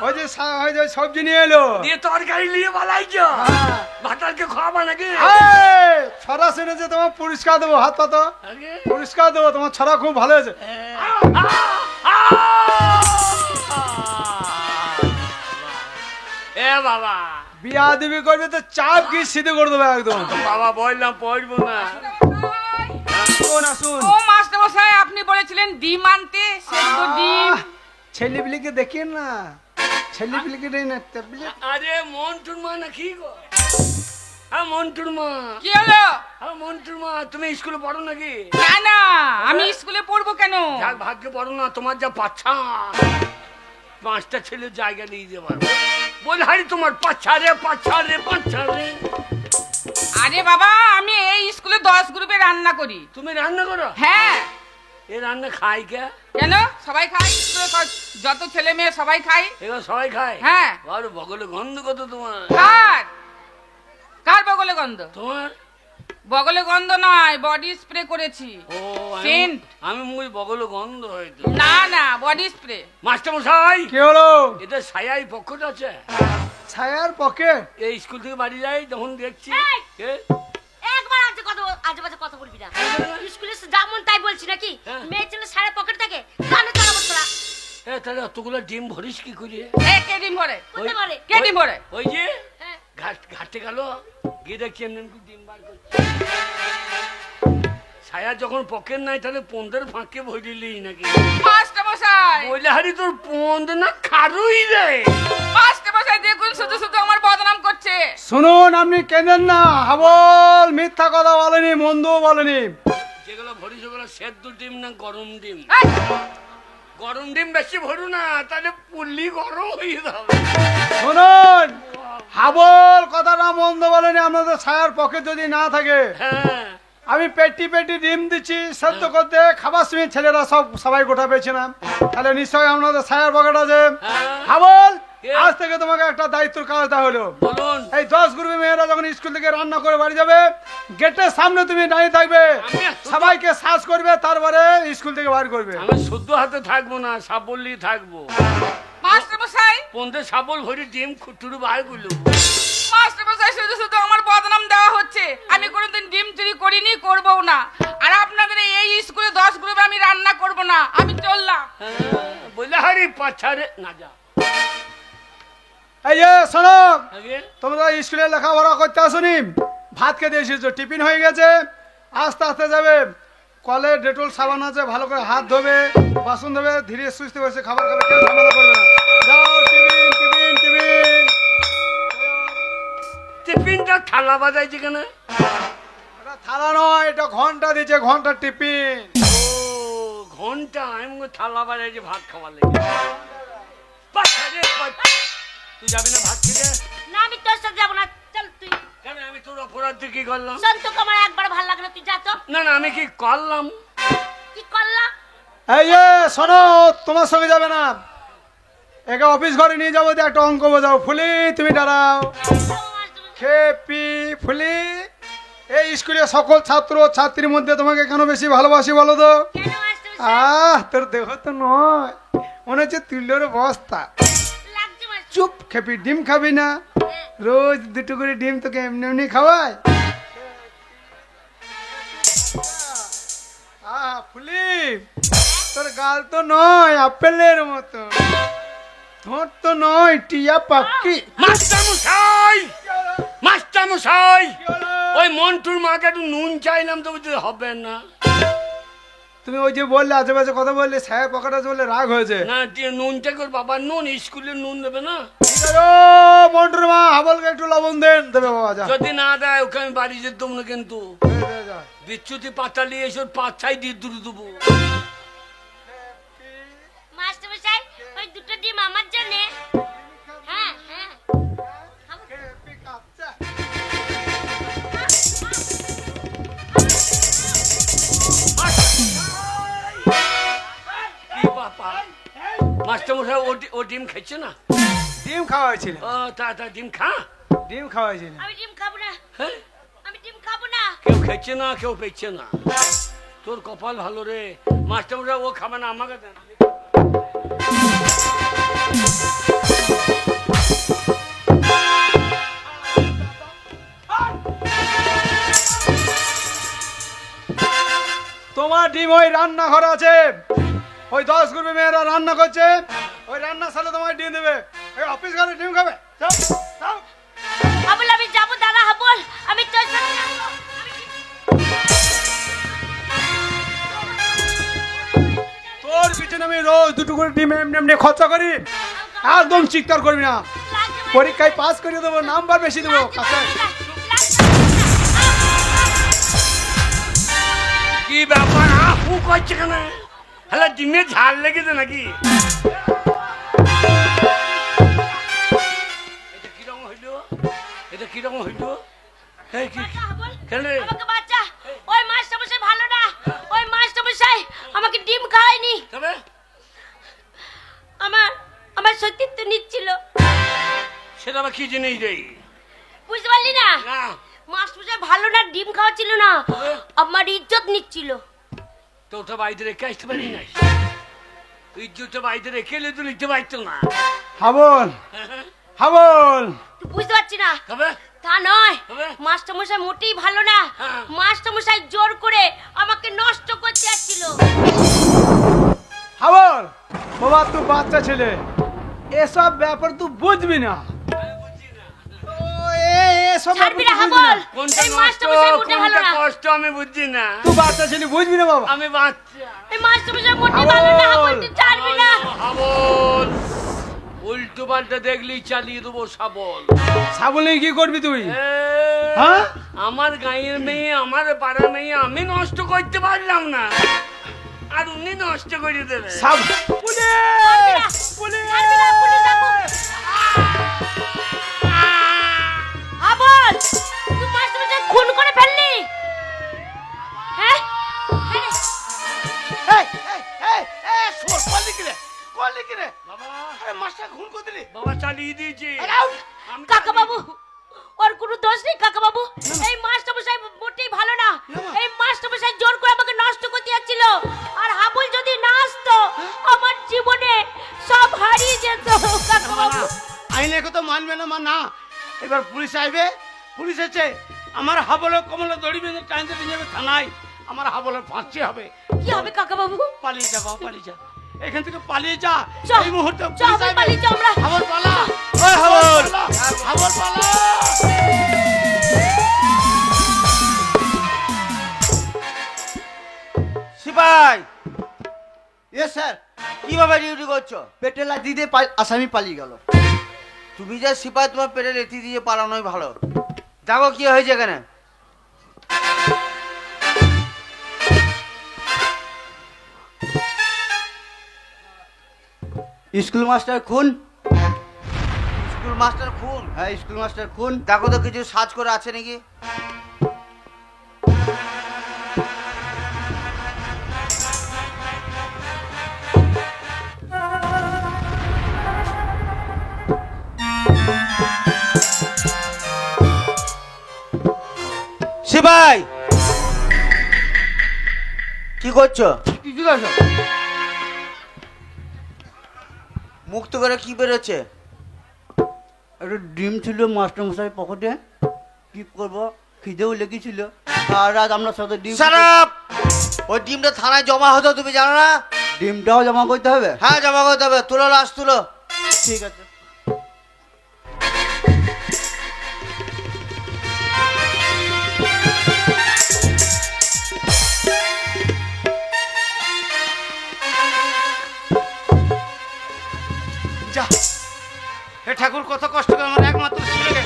ওই যে ওই যে সবজি নিয়ে এলো, দিয়ে তরকারি নিয়ে পালাইছো। হ্যাঁ। ভাতারকে খাওয়াবা নাকি? ছড়া শুনেছে তোমার পুরস্কার দেবো, হাত পাতো, আগে। পুরস্কার দেবো, তোমার ছড়া খুব ভালো হয়েছে। এ বাবা, বিয়া দিবি করবে তো চাপ কি সিধে করে দেবে একদম। বাবা বললাম পড়বো না। শোন শুন, ও মাস্টার মশাই, আপনি বলেছিলেন ডিম আনতে, সেদ্ধ ডিম। ছেলেপিলিকে দেখেন না, ছেলেপিলিকে দেয় না ট্যাবলেট। আরে মন্টুর মা না কি গো? হ্যাঁ মন্টুর মা। কি হলো? হ্যাঁ মন্টুর মা, তুমি স্কুলে পড়ো নাকি? না না, আমি স্কুলে পড়বো কেন? যাক ভাগ্যে পড়ো না, তোমার যা পাচ্ছা 5টা ছেলের জায়গা নিয়ে যেতে পারবো। বল হারি তোমার পাচ্ছা রে পাচ্ছা রে পাচ্ছা রে। আরে বাবা, আমি এই স্কুলে 10 গ্রুপে রান্না করি। তুমি রান্না করো? হ্যাঁ। এ রান্না খাই কে? কেন? সবাই খায় স্কুলে, যত ছেলে মেয়ে সবাই খায়। এবার সবাই খায়? হ্যাঁ। আর বগলে গন্ধ কত তোমার? কার কার বগলে গন্ধ? তোমার বগলে গন্ধ নয়, বডি স্প্রে করেছি। ও সেন্ট। আমি মুই বগলে গন্ধ হয়তো। না না, বডি স্প্রে। মাস্টার মশাই, কি হলো? এটা ছায়াই পকেট আছে। ছায়ার পকেট? এই স্কুল থেকে বাড়ি যাই তখন দেখছি। এই! এ? একবার আজে বাজে কথা বলবি না। স্কুলে যেমন তাই বলছি নাকি? হ্যাঁ। মেয়ে ছেলে সারা পকেট থাকে, কানে চালাবো তোরা। এ তাহলে অতগুলো ডিম ভরিস কি করে? এ কে ডিম ভরে? কোথায় মারে? কে ডিম ভরে? ওই যে হ্যাঁ। ঘাটে গেল, গিয়ে দেখছি এমনি এমনি ডিম বার করছে। ছায়া যখন পকেট নাই তাহলে পন্দের ফাঁকে ভরিলি নাকি? মাস্টার মশাই, বলে হারি তোর পন্দ না খারুই রে। মাস্টার মশাই দেখুন, শুধু শুধু আমার বদনাম করছে। শুনুন, আপনি কেঁদেন না, হাবল মিথ্যা কথা বলেনি, মন্দও বলেনি। যেগুলো ভরিস ওগুলো সেদ্ধ ডিম না গরম ডিম? এই, গরম ডিম বেশি ভরু না, তাহলে পুল্লি গরম হয়ে যাবে। শুনুন, হাবল কথাটা মন্দ বলেনি। আপনাদের ছায়ার পকেট যদি না থাকে, হ্যাঁ আমি পেটি পেটি ডিম দিচ্ছি সেদ্ধ করতে, খাবার সময় ছেলেরা সবাই গোটা পেয়েছে না, তাহলে নিশ্চয়ই আপনাদের ছায়ার পকেট আছে। হ্যাঁ। হাবল, কে? আজ থেকে তোমাকে একটা দায়িত্বের কাজ দেওয়া হলো। বলুন। এই 10 গ্রুপে মেয়েরা যখন স্কুল থেকে রান্না করে বাড়ি যাবে, গেটের সামনে তুমি দাঁড়িয়ে থাকবে, সবাইকে সাজ করবে, তারপরে স্কুল থেকে বার করবে। আমি শুদ্ধ হাতে থাকবো না, সাবল্লি থাকবো। মাস্টার মশাই, পন্দে সাবল ভরি ডিম খুটুরু বার করলো। মাস্টার মশাই, শুধু শুধু আমার বদনাম দেওয়া হচ্ছে। আমি কোনোদিন ডিম চুরি করিনি, করবও না। আর আপনাদের এই স্কুলে 10 গ্রুপে আমি রান্না করব না, আমি চললাম। বলে হারি পাছারে না যা। এই যে শোনো, আগে তোমরা স্কুলে লেখাপড়া করতে আসনি, ভাত খেতে এসেছো, টিফিন হয়ে গেছে, আস্তে আস্তে যাবে। কলে ডেটল সাবান আছে, ভালো করে হাত ধোবে, বাসন ধোবে, ধীরে সুস্থে বসে খাবার খাবে, কেউ ঝামেলা করবে না। যাও, টিফিন টিফিন টিফিন। টিফিনটা থালা বাজাইছে কেন? এটা থালা নয়, এটা ঘন্টা দিচ্ছে, ঘন্টা টিফিন। ও ঘন্টা, আমি থালা বাজাইছে ভাত খাওয়ার লেগে। পাছারে তুই যাবি না ভাত খেতে? না, আমি তোর সাথে যাবো না। চল তুই। কেন আমি তোর অপরাধ কি করলাম? সন্তোষ আমার একবার ভালো লাগে না, তুই যা তো। না না, আমি কি করলাম? কি করলা? এই যে শোনো, তোমার সঙ্গে যাবে না, একে অফিস ঘরে নিয়ে যাবো, দিয়ে একটা অঙ্ক বোঝাও। ফুলি তুমি দাঁড়াও, খেপি ফুলি এই স্কুলে সকল ছাত্র ছাত্রীর মধ্যে তোমাকে কেন বেশি ভালোবাসি বলো তো? কেন মাস্টারমশাই? তোর দেহ তো নয়, মনে হচ্ছে তুলোর বস্তা। লাগছে মাস্টার। চুপ, খেপি ডিম খাবি না? রোজ দুটো করে ডিম তোকে এমনি এমনি খাওয়ায়? ফুলি, তোর গাল তো নয় আপেলের মতো, ঠোঁট তো নয় টিয়া পাখি। মাস্টার মশাই, মাস্টার মশাই, ওই মন্টুর মাকে একটু নুন চাইলাম তো, বুঝতে হবে না? তুমি ওই যে বললে আশেপাশে কথা বললে, সাহেব পকেটা বললে রাগ হয়েছে। না, নুনটা করে বাবার নুন, স্কুলের নুন দেবে না? মন্টুর মা, হাবলকে একটু লবণ দেন। দেবে বাবা, যা। যদি না দেয় ওকে আমি বাড়ি যেতাম না, কিন্তু যা। বিচ্ছুতি পাতালি এসব পাছাই দিয়ে দূরে দেবো। মাস্টারমশাই, ওই দুটো ডিম আমার জন্য। হ্যাঁ হ্যাঁ। কি বাবা, মাস্টার মশাই ও ডিম খাইছে না? ডিম খাওয়া হয়েছিল, ও তা ডিম খা। ডিম খাওয়া হয়েছিল। আমি ডিম খাবো না, হ্যাঁ, আমি ডিম খাবো না। কেউ খেচ্ছে না, কেউ পেচ্ছে না। তোর কপাল ভালো রে। মাস্টার মশাই ও খাবে না, আমাকে দেন। তোমার ডিম ওই রান্নাঘর আছে, ওই 10 গ্রুপে মেয়েরা রান্না করছে, ওই রান্নার সাথে তোমার ডিম দেবে। এই অফিস ঘরে ডিম খাবে? যাও, যাও। হাবল, আমি যাবো দাদা, হাবল, আমি তোর সাথে যাবো। তোর পিছনে আমি রোজ দুটো করে ডিম এমনি এমনি খরচা করি, একদম চিৎকার করবি না। পরীক্ষায় পাস করে দেবো, নাম্বার বেশি দেবো। কি ব্যাপার, আপু করছে কেন? হ্যালো, ডিমে ঝাল লেগেছে নাকি? এটা কিরকম হইলো? এটা কিরকম হইলো? এই কি কেন রে? আমাকে বাচ্চা, ওই মাস্টারমশাই ভালো না, ওই মাস্টারমশাই আমাকে ডিম খাওয়ায়নি। তবে আমার সতীত্ব নিচ্ছিল। সেটা আবার কি জিনিস রে? বুঝতে পারলি না? না, মাস্টারমশাই ভালো না, ডিম খাওয়াচ্ছিল না, আমার ইজ্জত নিচ্ছিল। তো ওটা বাড়িতে রেখে আসতে পারি না, ইজ্জতটা বাড়িতে রেখে এলে তো লিখতে পারতো না। হাবল, হাবল, তুই বুঝতে পারছি না? তবে তা নয়, তবে? মাস্টারমশাই মোটেই ভালো না। হ্যাঁ। মাস্টারমশাই জোর করে আমাকে নষ্ট করতে যাচ্ছিল। হাবল, বাবা তুই বাচ্চা ছেলে, এসব ব্যাপার তুই বুঝবি না। এসব ছাড়বি না হাবল, কোনটা এই নষ্ট, মাস্টারমশাই মোটে ভালো কোনটা না। কষ্ট আমি বুঝছি না। তুই বাচ্চা ছেলে, বুঝবি না বাবা। আমি বাচ্চা। এই মাস্টারমশাই মোটে ভালো না, হাবল তুই ছাড়বি না। শাবল, উল্টো পাল্টা দেখলি চালিয়ে দেবো শাবল। সাবলে কি করবি তুই? এ, হ্যাঁ? আমার গাঁয়ের মেয়ে, আমার পাড়ার মেয়ে আমি নষ্ট করতে পারলাম না, আর উনি নষ্ট করে দেবে। পুলিশ, পুলিশ, ছাড়বি না, পুলিশ ডাকো। হাবল, তুই মাস্টারমশাই খুন করে ফেললি? হ্যাঁ? হ্যাঁ রে। এই, এই, এই, এই, শোন, করলি কি রে? করলি কি রে? বাবা, আরে মাস্টার খুন করে দিলি? বাবা চালিয়ে দিয়েছি। আরে আউট! আমি কাকা বাবু, ওর কোনো দোষ নেই কাকা বাবু। এই মাস্টারমশাই মোটেই ভালো না। এই মাস্টারমশাই জোর করে আমাকে নষ্ট করতে যাচ্ছিল। আর হাবুল যদি না আসতো, আমার জীবনে সব হারিয়ে যেত কাকা বাবু। আইনের কথা মানবে না, মা না। এবার পুলিশ আসবে, পুলিশ এসে আমার হাবলের কমলে দড়ি বেঁধে টাইনতে নিয়ে যাবে থানায়। আমার হাবলের ফাঁসি হবে। কি হবে কাকা বাবু? পালিয়ে যা বাবা, পালিয়ে যা, এখান থেকে পালিয়ে যা। চ, এই মুহূর্তে চ, আমরা পালিয়ে যাই আমরা। হাবল পালা, ওই হাবল, হাবল পালা। সিপাই, স্যার কিভাবে ডিউটি করছো? পেটে লাথি দিয়ে আসামি পালিয়ে গেল। তুমি যে সিপাই, তোমার পেটে লাথি দিয়ে পালানোই ভালো। দেখো কি হয়েছে এখানে। স্কুল মাস্টার খুন। স্কুল মাস্টার খুন? হ্যাঁ, স্কুল মাস্টার খুন। দেখো তো কিছু সার্চ করে আছে নাকি। সিপাই কি করছো? কি করছো? মুক্ত করে কি বেরোচ্ছে? একটা ডিম ছিল মাস্টার মশাই পকেটে, কি করবো, খিদেও লেগেছিল আর রাত আমরা সাথে ডিম। ওই ডিমটা থানায় জমা হতো, তুমি জানো না? ডিমটাও জমা করতে হবে? হ্যাঁ জমা করতে হবে। তুলো লাশ তুলো। ঠিক আছে। যা, হে ঠাকুর, কত কষ্ট করে আমার একমাত্র ছেলেকে।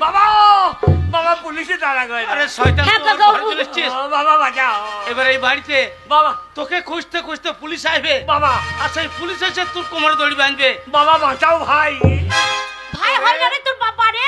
বাবা বাবা পুলিশে তাড়া করে। আরে শয়তান, হ্যাঁ, তোর কাকা, ঘরে চলে এসছিস। বাবা বাঁচাও এবার এই বাড়িতে বাবা। তোকে খুঁজতে খুঁজতে পুলিশ আসবে বাবা আর সেই পুলিশ এসে তোর কোমরে দড়ি বাঁধবে। বাবা বাঁচাও ভাই। ভাই হয় না রে তোর বাবা রে।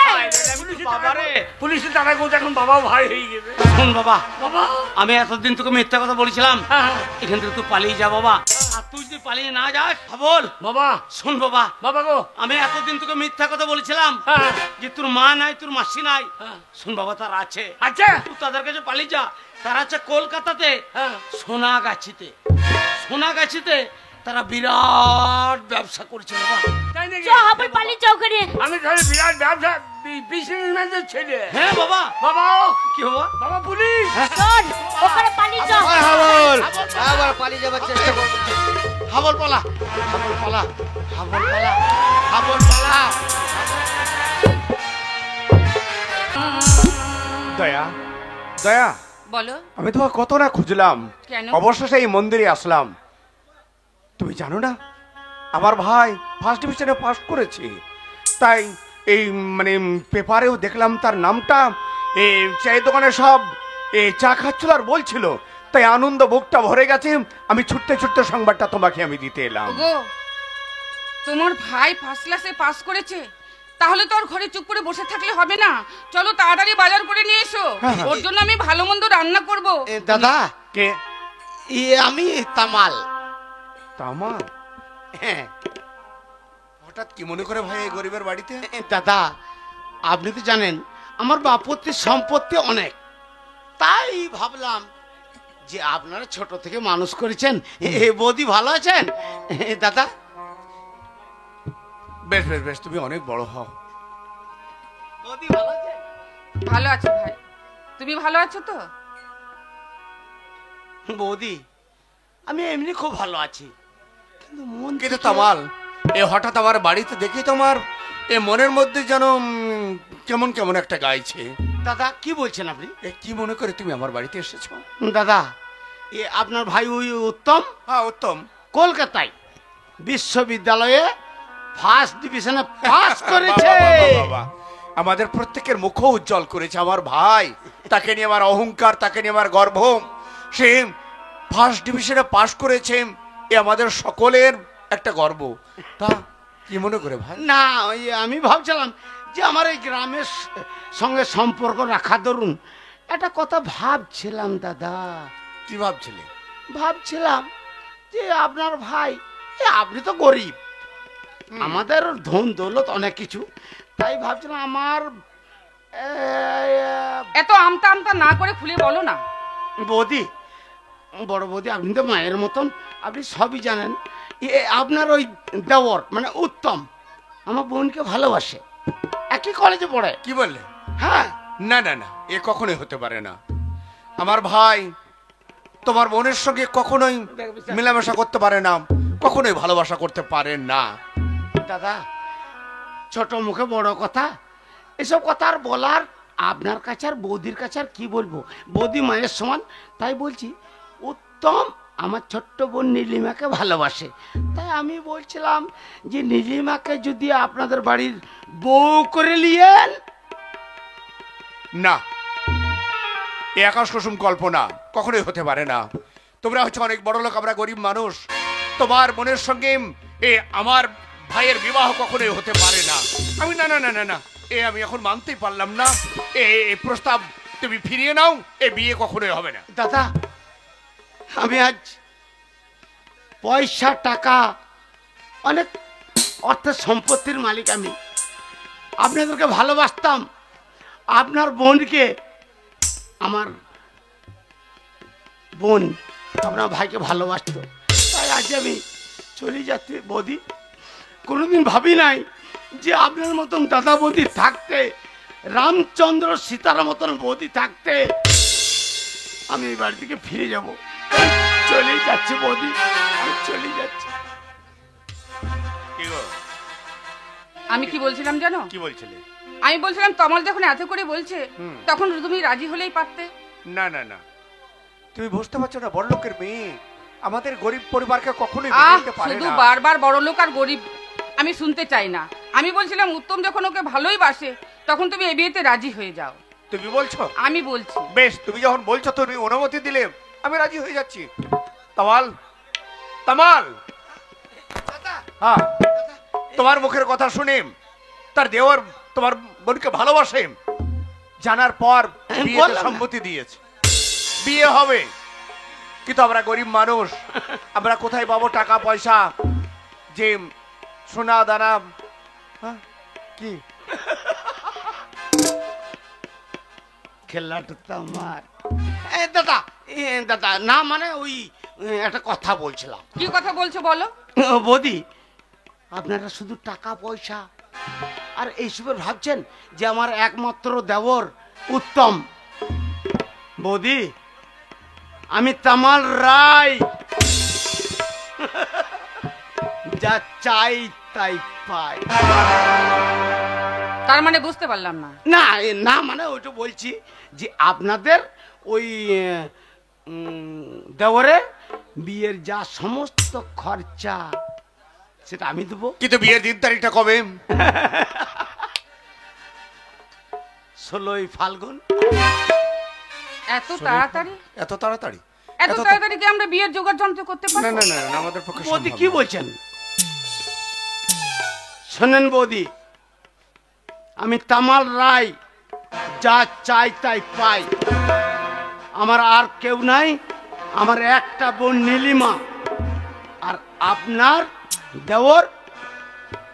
পুলিশে তাড়া করতে এখন বাবাও ভাই হয়ে গেছে। শোন বাবা, বাবা আমি এতদিন তোকে মিথ্যা কথা বলেছিলাম, হ্যাঁ, এখান থেকে তুই পালিয়ে যা বাবা। আর তুই যদি পালিয়ে না যাস বল। বাবা শোন বাবা, বাবা গো। আমি এতদিন তোকে মিথ্যা কথা বলেছিলাম হ্যাঁ যে তোর মা নাই, তোর মাসি নাই। হ্যাঁ। শোন বাবা, তার আছে। আচ্ছা তুই তাদের কাছে পালিয়ে যা। তারা আছে কলকাতাতে, হ্যাঁ। সোনাগাছিতে। সোনাগাছিতে তারা বিরাট ব্যবসা করছে বাবা। তাই নাকি? চ হাবল পালি চৌকারে। আমি ধরে বিরাট ব্যবসা বিজনেসম্যানের ছেলে। হ্যাঁ বাবা। বাবা কি বাবা? বাবা পুলিশ। চল ওখানে পালি চ। হাবল আবার পালিয়ে যাবার চেষ্টা করবো। হাবল পালা, হাবল পালা, হাবল পালা, হাবল পালা। দয়া, দয়া, বলো আমি তোমাকে কত না খুঁজলাম, কেন? অবশেষে এই মন্দিরে আসলাম। তুমি জানো না আমার ভাই ফার্স্ট ডিভিশনে পাস করেছে, তাই এই মানে পেপারেও দেখলাম তার নামটা। এই চায়ের দোকানে সব চা খাচ্ছিল আর বলছিল, তাই আনন্দ বুকটা ভরে গেছে। আমি ছুটতে ছুটতে সংবাদটা তোমাকে আমি দিতে এলাম। গো, তোমার ভাই ফার্স্ট ক্লাসে পাস করেছে, তাহলে তো আর ঘরে চুপ করে বসে থাকলে হবে না। চলো তাড়াতাড়ি বাজার করে নিয়ে এসো, ওর জন্য আমি ভালো মন্দ রান্না করব। দাদা, কে? আমি তামাল। তামাল? হ্যাঁ হঠাৎ কি মনে করে ভাই এই গরিবের বাড়িতে? দাদা, আপনি তো জানেন আমার বাপত্তির সম্পত্তি অনেক, তাই ভাবলাম যে আপনারা ছোট থেকে মানুষ করেছেন। বৌদি ভালো আছেন দাদা? বেশ বেশ বেশ, তুমি অনেক বড় হও। বৌদি ভালো আছেন? ভালো আছি ভাই, তুমি ভালো আছো তো? বৌদি, আমি এমনি খুব ভালো আছি, কিন্তু মন কিন্তু থেকে- তামাল, এ হঠাৎ আমার বাড়িতে দেখি তোমার এ মনের মধ্যে যেন কেমন কেমন একটা গাইছে। দাদা কি বলছেন আপনি? এ কি মনে করে তুমি আমার বাড়িতে এসেছো? দাদা, আপনার ভাই ওই উত্তম হ্যাঁ উত্তম, কলকাতায় বিশ্ববিদ্যালয়ে ফার্স্ট ডিভিশনে পাস করেছে। বাবা, আমাদের প্রত্যেকের মুখ উজ্জ্বল করেছে আমার ভাই। তাকে নিয়ে আমার অহংকার, তাকে নিয়ে আমার গর্ব। সে ফার্স্ট ডিভিশনে পাস করেছে, এ আমাদের সকলের একটা গর্ব। তা কি মনে করে ভাই? না, ওই আমি ভাবছিলাম যে আমার এই গ্রামের সঙ্গে সম্পর্ক রাখা ধরুন একটা কথা ভাবছিলাম দাদা। কি ভাবছিলে? ভাবছিলাম যে আপনার ভাই, আপনি তো গরিব, আমাদের ধন দৌলত অনেক কিছু, তাই ভাবছিলাম আমার এত আমতা আমতা না করে খুলে বলো না। বৌদি, বড় বৌদি, আপনি তো মায়ের মতন, আপনি সবই জানেন। আপনার ওই দেওর মানে উত্তম আমার বোনকে ভালোবাসে, একই কলেজে পড়ে। কি বললে? হ্যাঁ। না না না, এ কখনোই হতে পারে না। আমার ভাই তোমার বোনের সঙ্গে কখনোই মেলামেশা করতে পারে না, কখনোই ভালোবাসা করতে পারে না। দাদা, ছোট মুখে বড় কথা, এসব কথা আর বলার আপনার কাছে আর বৌদির কাছে আর কি বলবো? বৌদি মায়ের সমান, তাই বলছি উত্তম আমার ছোট্ট বোন নীলিমাকে ভালোবাসে, তাই আমি বলছিলাম যে নীলিমাকে যদি আপনাদের বাড়ির বউ করে নিয়েন। না, এ আকাশ কুসুম কল্পনা, কখনোই হতে পারে না। তোমরা হচ্ছে অনেক বড় লোক, আমরা গরিব মানুষ। তোমার বোনের সঙ্গে এ আমার ভাইয়ের বিবাহ কখনোই হতে পারে না। আমি না না না না না, এ আমি এখন মানতেই পারলাম না। এ প্রস্তাব তুমি ফিরিয়ে নাও, এ বিয়ে কখনোই হবে না। দাদা, আমি আজ পয়সা টাকা অনেক অর্থের সম্পত্তির মালিক, আমি আপনাদেরকে ভালোবাসতাম, আপনার বোনকে আমার বোন আপনার ভাইকে ভালোবাসতো, তাই আজ আমি চলে যাচ্ছি বৌদি। কোনোদিন ভাবি নাই যে আপনার মতন দাদা বৌদি থাকতে, রামচন্দ্র সীতার মতন বৌদি থাকতে আমি এই বাড়ি থেকে ফিরে যাব। চলে যাচ্ছে বৌদি, আমি চলে যাচ্ছি। কি গো, আমি কি বলছিলাম জানো? কি বলছিলে? আমি বলছিলাম তমাল যখন এত করে বলছে তখন তুমি রাজি হলেই পারতে। না না না, তুমি বুঝতে পারছো না, বড় লোকের মেয়ে আমাদের গরিব পরিবারকে কখনোই আহ, মেনে নিতে পারে শুধু না। বারবার বড় লোক আর গরিব আমি শুনতে চাই না। আমি বলছিলাম উত্তম যখন ওকে ভালোই বাসে তখন তুমি এই বিয়েতে রাজি হয়ে যাও। তুমি বলছো? আমি বলছি। বেশ, তুমি যখন বলছো, তুমি অনুমতি দিলে, আমি রাজি হয়ে যাচ্ছি। তামাল, তামাল, হ্যাঁ, তোমার মুখের কথা শুনে তার দেওর তোমার বোনকে ভালোবাসে জানার পর বিয়েতে সম্মতি দিয়েছে, বিয়ে হবে। কিন্তু আমরা গরিব মানুষ, আমরা কোথায় পাবো টাকা পয়সা যে সোনা দানা? হ্যাঁ, কি খেলাটা তো আমার। দাদা, দাদা না, মানে ওই একটা কথা বলছিলাম। কি কথা বলছো বলো? বৌদি, আপনারা শুধু টাকা পয়সা আর এইসবের ভাবছেন যে আমার একমাত্র দেওর উত্তম। বৌদি, আমি তামাল রায়, যা চাই তাই পাই। তার মানে বুঝতে পারলাম না। না না, মানে ওইটা বলছি যে আপনাদের ওই দেওরের বিয়ের যা সমস্ত খরচা সেটা আমি দেবো। কিন্তু বিয়ের দিন তারিখটা কবে? 16ই ফাল্গুন। এত তাড়াতাড়ি? এত তাড়াতাড়ি? এত তাড়াতাড়ি কি আমরা বিয়ের জোগাড় যন্ত্র করতে না পারবো? না না না, আমাদের পক্ষে বৌদি সম্ভব কি না। বলছেন? শোনেন বৌদি, আমি তামাল রায়, যা চাই তাই পাই। আমার আর কেউ নাই, আমার একটা বোন নীলিমা, আর আপনার দেওর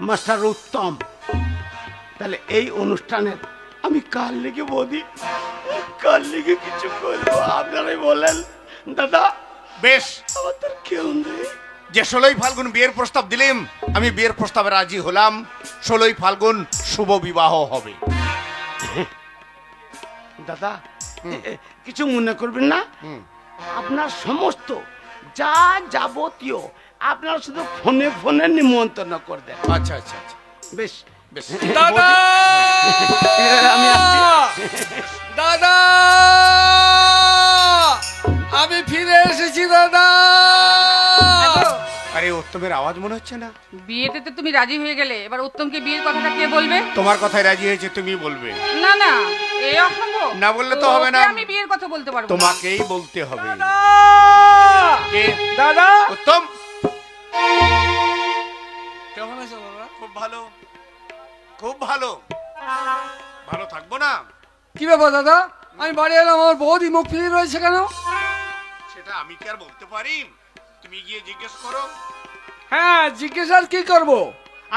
মাস্টার উত্তম। তাহলে এই অনুষ্ঠানের আমি কাল লিখে বৌদি, কাল লিখে কিছু করবো, আপনারাই বলেন। দাদা, বেশ, আমার তো কেউ নেই। যে 16ই ফাল্গুন বিয়ের প্রস্তাব দিলেন, আমি বিয়ের প্রস্তাবে রাজি হলাম। 16ই ফাল্গুন শুভ বিবাহ হবে। দাদা, কিছু মনে করবেন না, আপনার সমস্ত যা যাবতীয় আপনার শুধু ফোনে ফোনে নিমন্ত্রণ করে দেন। আচ্ছা আচ্ছা আচ্ছা, বেশ বেশ। দাদা, আমি আসছি। দাদা, আমি ফিরে এসেছি দাদা। আরে উত্তমের আওয়াজ মনে হচ্ছে না? বিয়েতে তো তুমি রাজি হয়ে গেলে, এবার উত্তমকে বিয়ের কথাটা কে বলবে? তোমার কথায় রাজি হয়েছে, তুমি বলবে। না না, এই অসম্ভব। না বললে তো হবে না। ওকে আমি বিয়ের কথা বলতে পারবো না। তোমাকেই বলতে হবে। কে? দাদা, উত্তম, কেমন আছো দাদা? খুব ভালো, খুব ভালো। ভালো থাকবো না? কি ব্যাপার দাদা, আমি বাড়ি এলাম, আমার বৌদি মুখ ফিরে রয়েছে কেন? সেটা আমি কি আর বলতে পারি? তুমি গিয়ে জিজ্ঞেস করো। হ্যাঁ, জিজ্ঞেস আর কি করবো?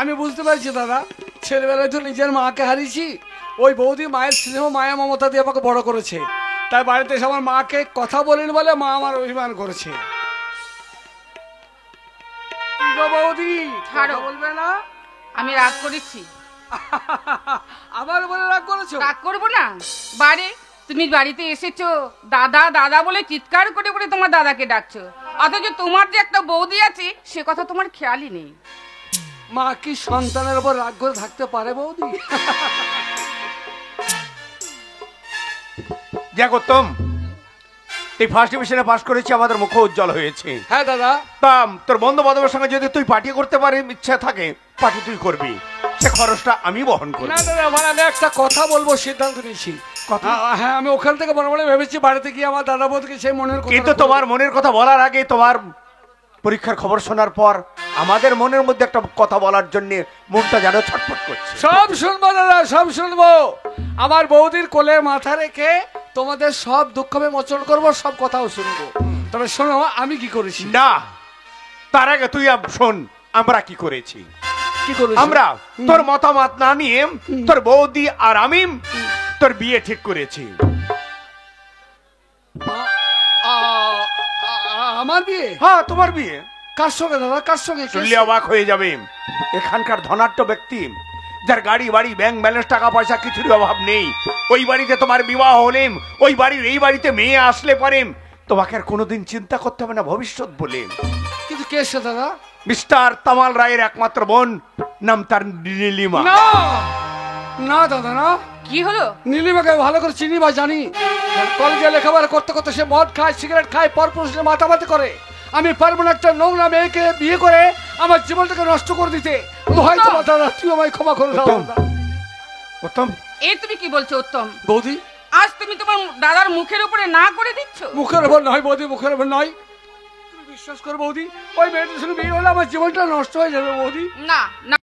আমি বুঝতে পারছি দাদা, ছেলেবেলায় তো নিজের মাকে হারিয়েছি। ওই বৌদি মায়ের স্নেহ মায়া মমতা দিয়ে আমাকে বড় করেছে, তাই বাড়িতে এসে আমার মাকে কথা বলেন বলে মা আমার অভিমান করেছে। কি গো বৌদি, ছাড়ো। কথা বলবে না? আমি রাগ করেছি। আবার বলে রাগ করেছো? রাগ করবো না? বাড়ি তুমি বাড়িতে এসেছো, দাদা দাদা বলে চিৎকার করে করে তোমার দাদাকে ডাকছো, অথচ তোমার যে একটা বৌদি আছে সে কথা তোমার খেয়ালই নেই। মা কি সন্তানের উপর রাগ করে থাকতে পারে বৌদি? দেখ উত্তম, তুই ফার্স্ট ডিভিশনে পাস করেছি, আমাদের মুখ উজ্জ্বল হয়েছে। হ্যাঁ দাদা। তা তোর বন্ধু বান্ধবের সঙ্গে যদি তুই পার্টি করতে পারি ইচ্ছা থাকে, পার্টি তুই করবি, সে খরচটা আমি বহন করব। না দাদা, মানে আমি একটা কথা বলবো সিদ্ধান্ত নিয়েছি। কথা? হ্যাঁ, আমি ওখান থেকে মনে মনে ভেবেছি বাড়িতে গিয়ে আমার দাদা বৌদিকে সেই মনের কথা। কিন্তু তোমার মনের কথা বলার আগে, তোমার পরীক্ষার খবর শোনার পর আমাদের মনের মধ্যে একটা কথা বলার জন্য মনটা যেন ছটফট করছে। সব শুনবো দাদা, সব শুনবো। আমার বৌদির কোলে মাথা রেখে তোমাদের সব দুঃখ মোচন করবো, সব কথাও শুনবো। তবে শোনো, আমি কি করেছি। না, তার আগে তুই শোন আমরা কি করেছি। কি করেছি? আমরা তোর মতামত না নিয়ে তোর বৌদি আর আমি তোর বিয়ে ঠিক করেছি। আমার বিয়ে? হ্যাঁ, তোমার বিয়ে। কার সঙ্গে দাদা, কার সঙ্গে? শুনলে অবাক হয়ে যাবে, এখানকার ধনাঢ্য ব্যক্তি যার গাড়ি বাড়ি ব্যাংক ব্যালেন্স টাকা পয়সা কিছুর অভাব নেই, ওই বাড়িতে তোমার বিবাহ হলেম, ওই বাড়ির এই বাড়িতে মেয়ে আসলে পারেম, তোমাকে আর কোনোদিন চিন্তা করতে হবে না ভবিষ্যৎ বলে। কিন্তু কে সে দাদা? মিস্টার তামাল রায়ের একমাত্র বোন, নাম তার নীলিমা। না না দাদা না। কি হলো? নীলিমাকে ভালো করে চিনি বা জানি। কলেজে লেখাপড়া করতে করতে সে মদ খায়, সিগারেট খায়, পরপুরুষের মাতামাতি করে। আমি পারবো না একটা নোংরা মেয়েকে বিয়ে করে আমার জীবনটাকে নষ্ট করে দিতে। হয়তো দাদা তুই আমায় ক্ষমা করে দাও। উত্তম, এ তুমি কি বলছো উত্তম? বৌদি, আজ তুমি তোমার দাদার মুখের উপরে না করে দিচ্ছ? মুখের ওপর নয় বৌদি, মুখের ওপর নয়। তুমি বিশ্বাস করো বৌদি, ওই মেয়েটার সঙ্গে বিয়ে হলে আমার জীবনটা নষ্ট হয়ে যাবে বৌদি। না না,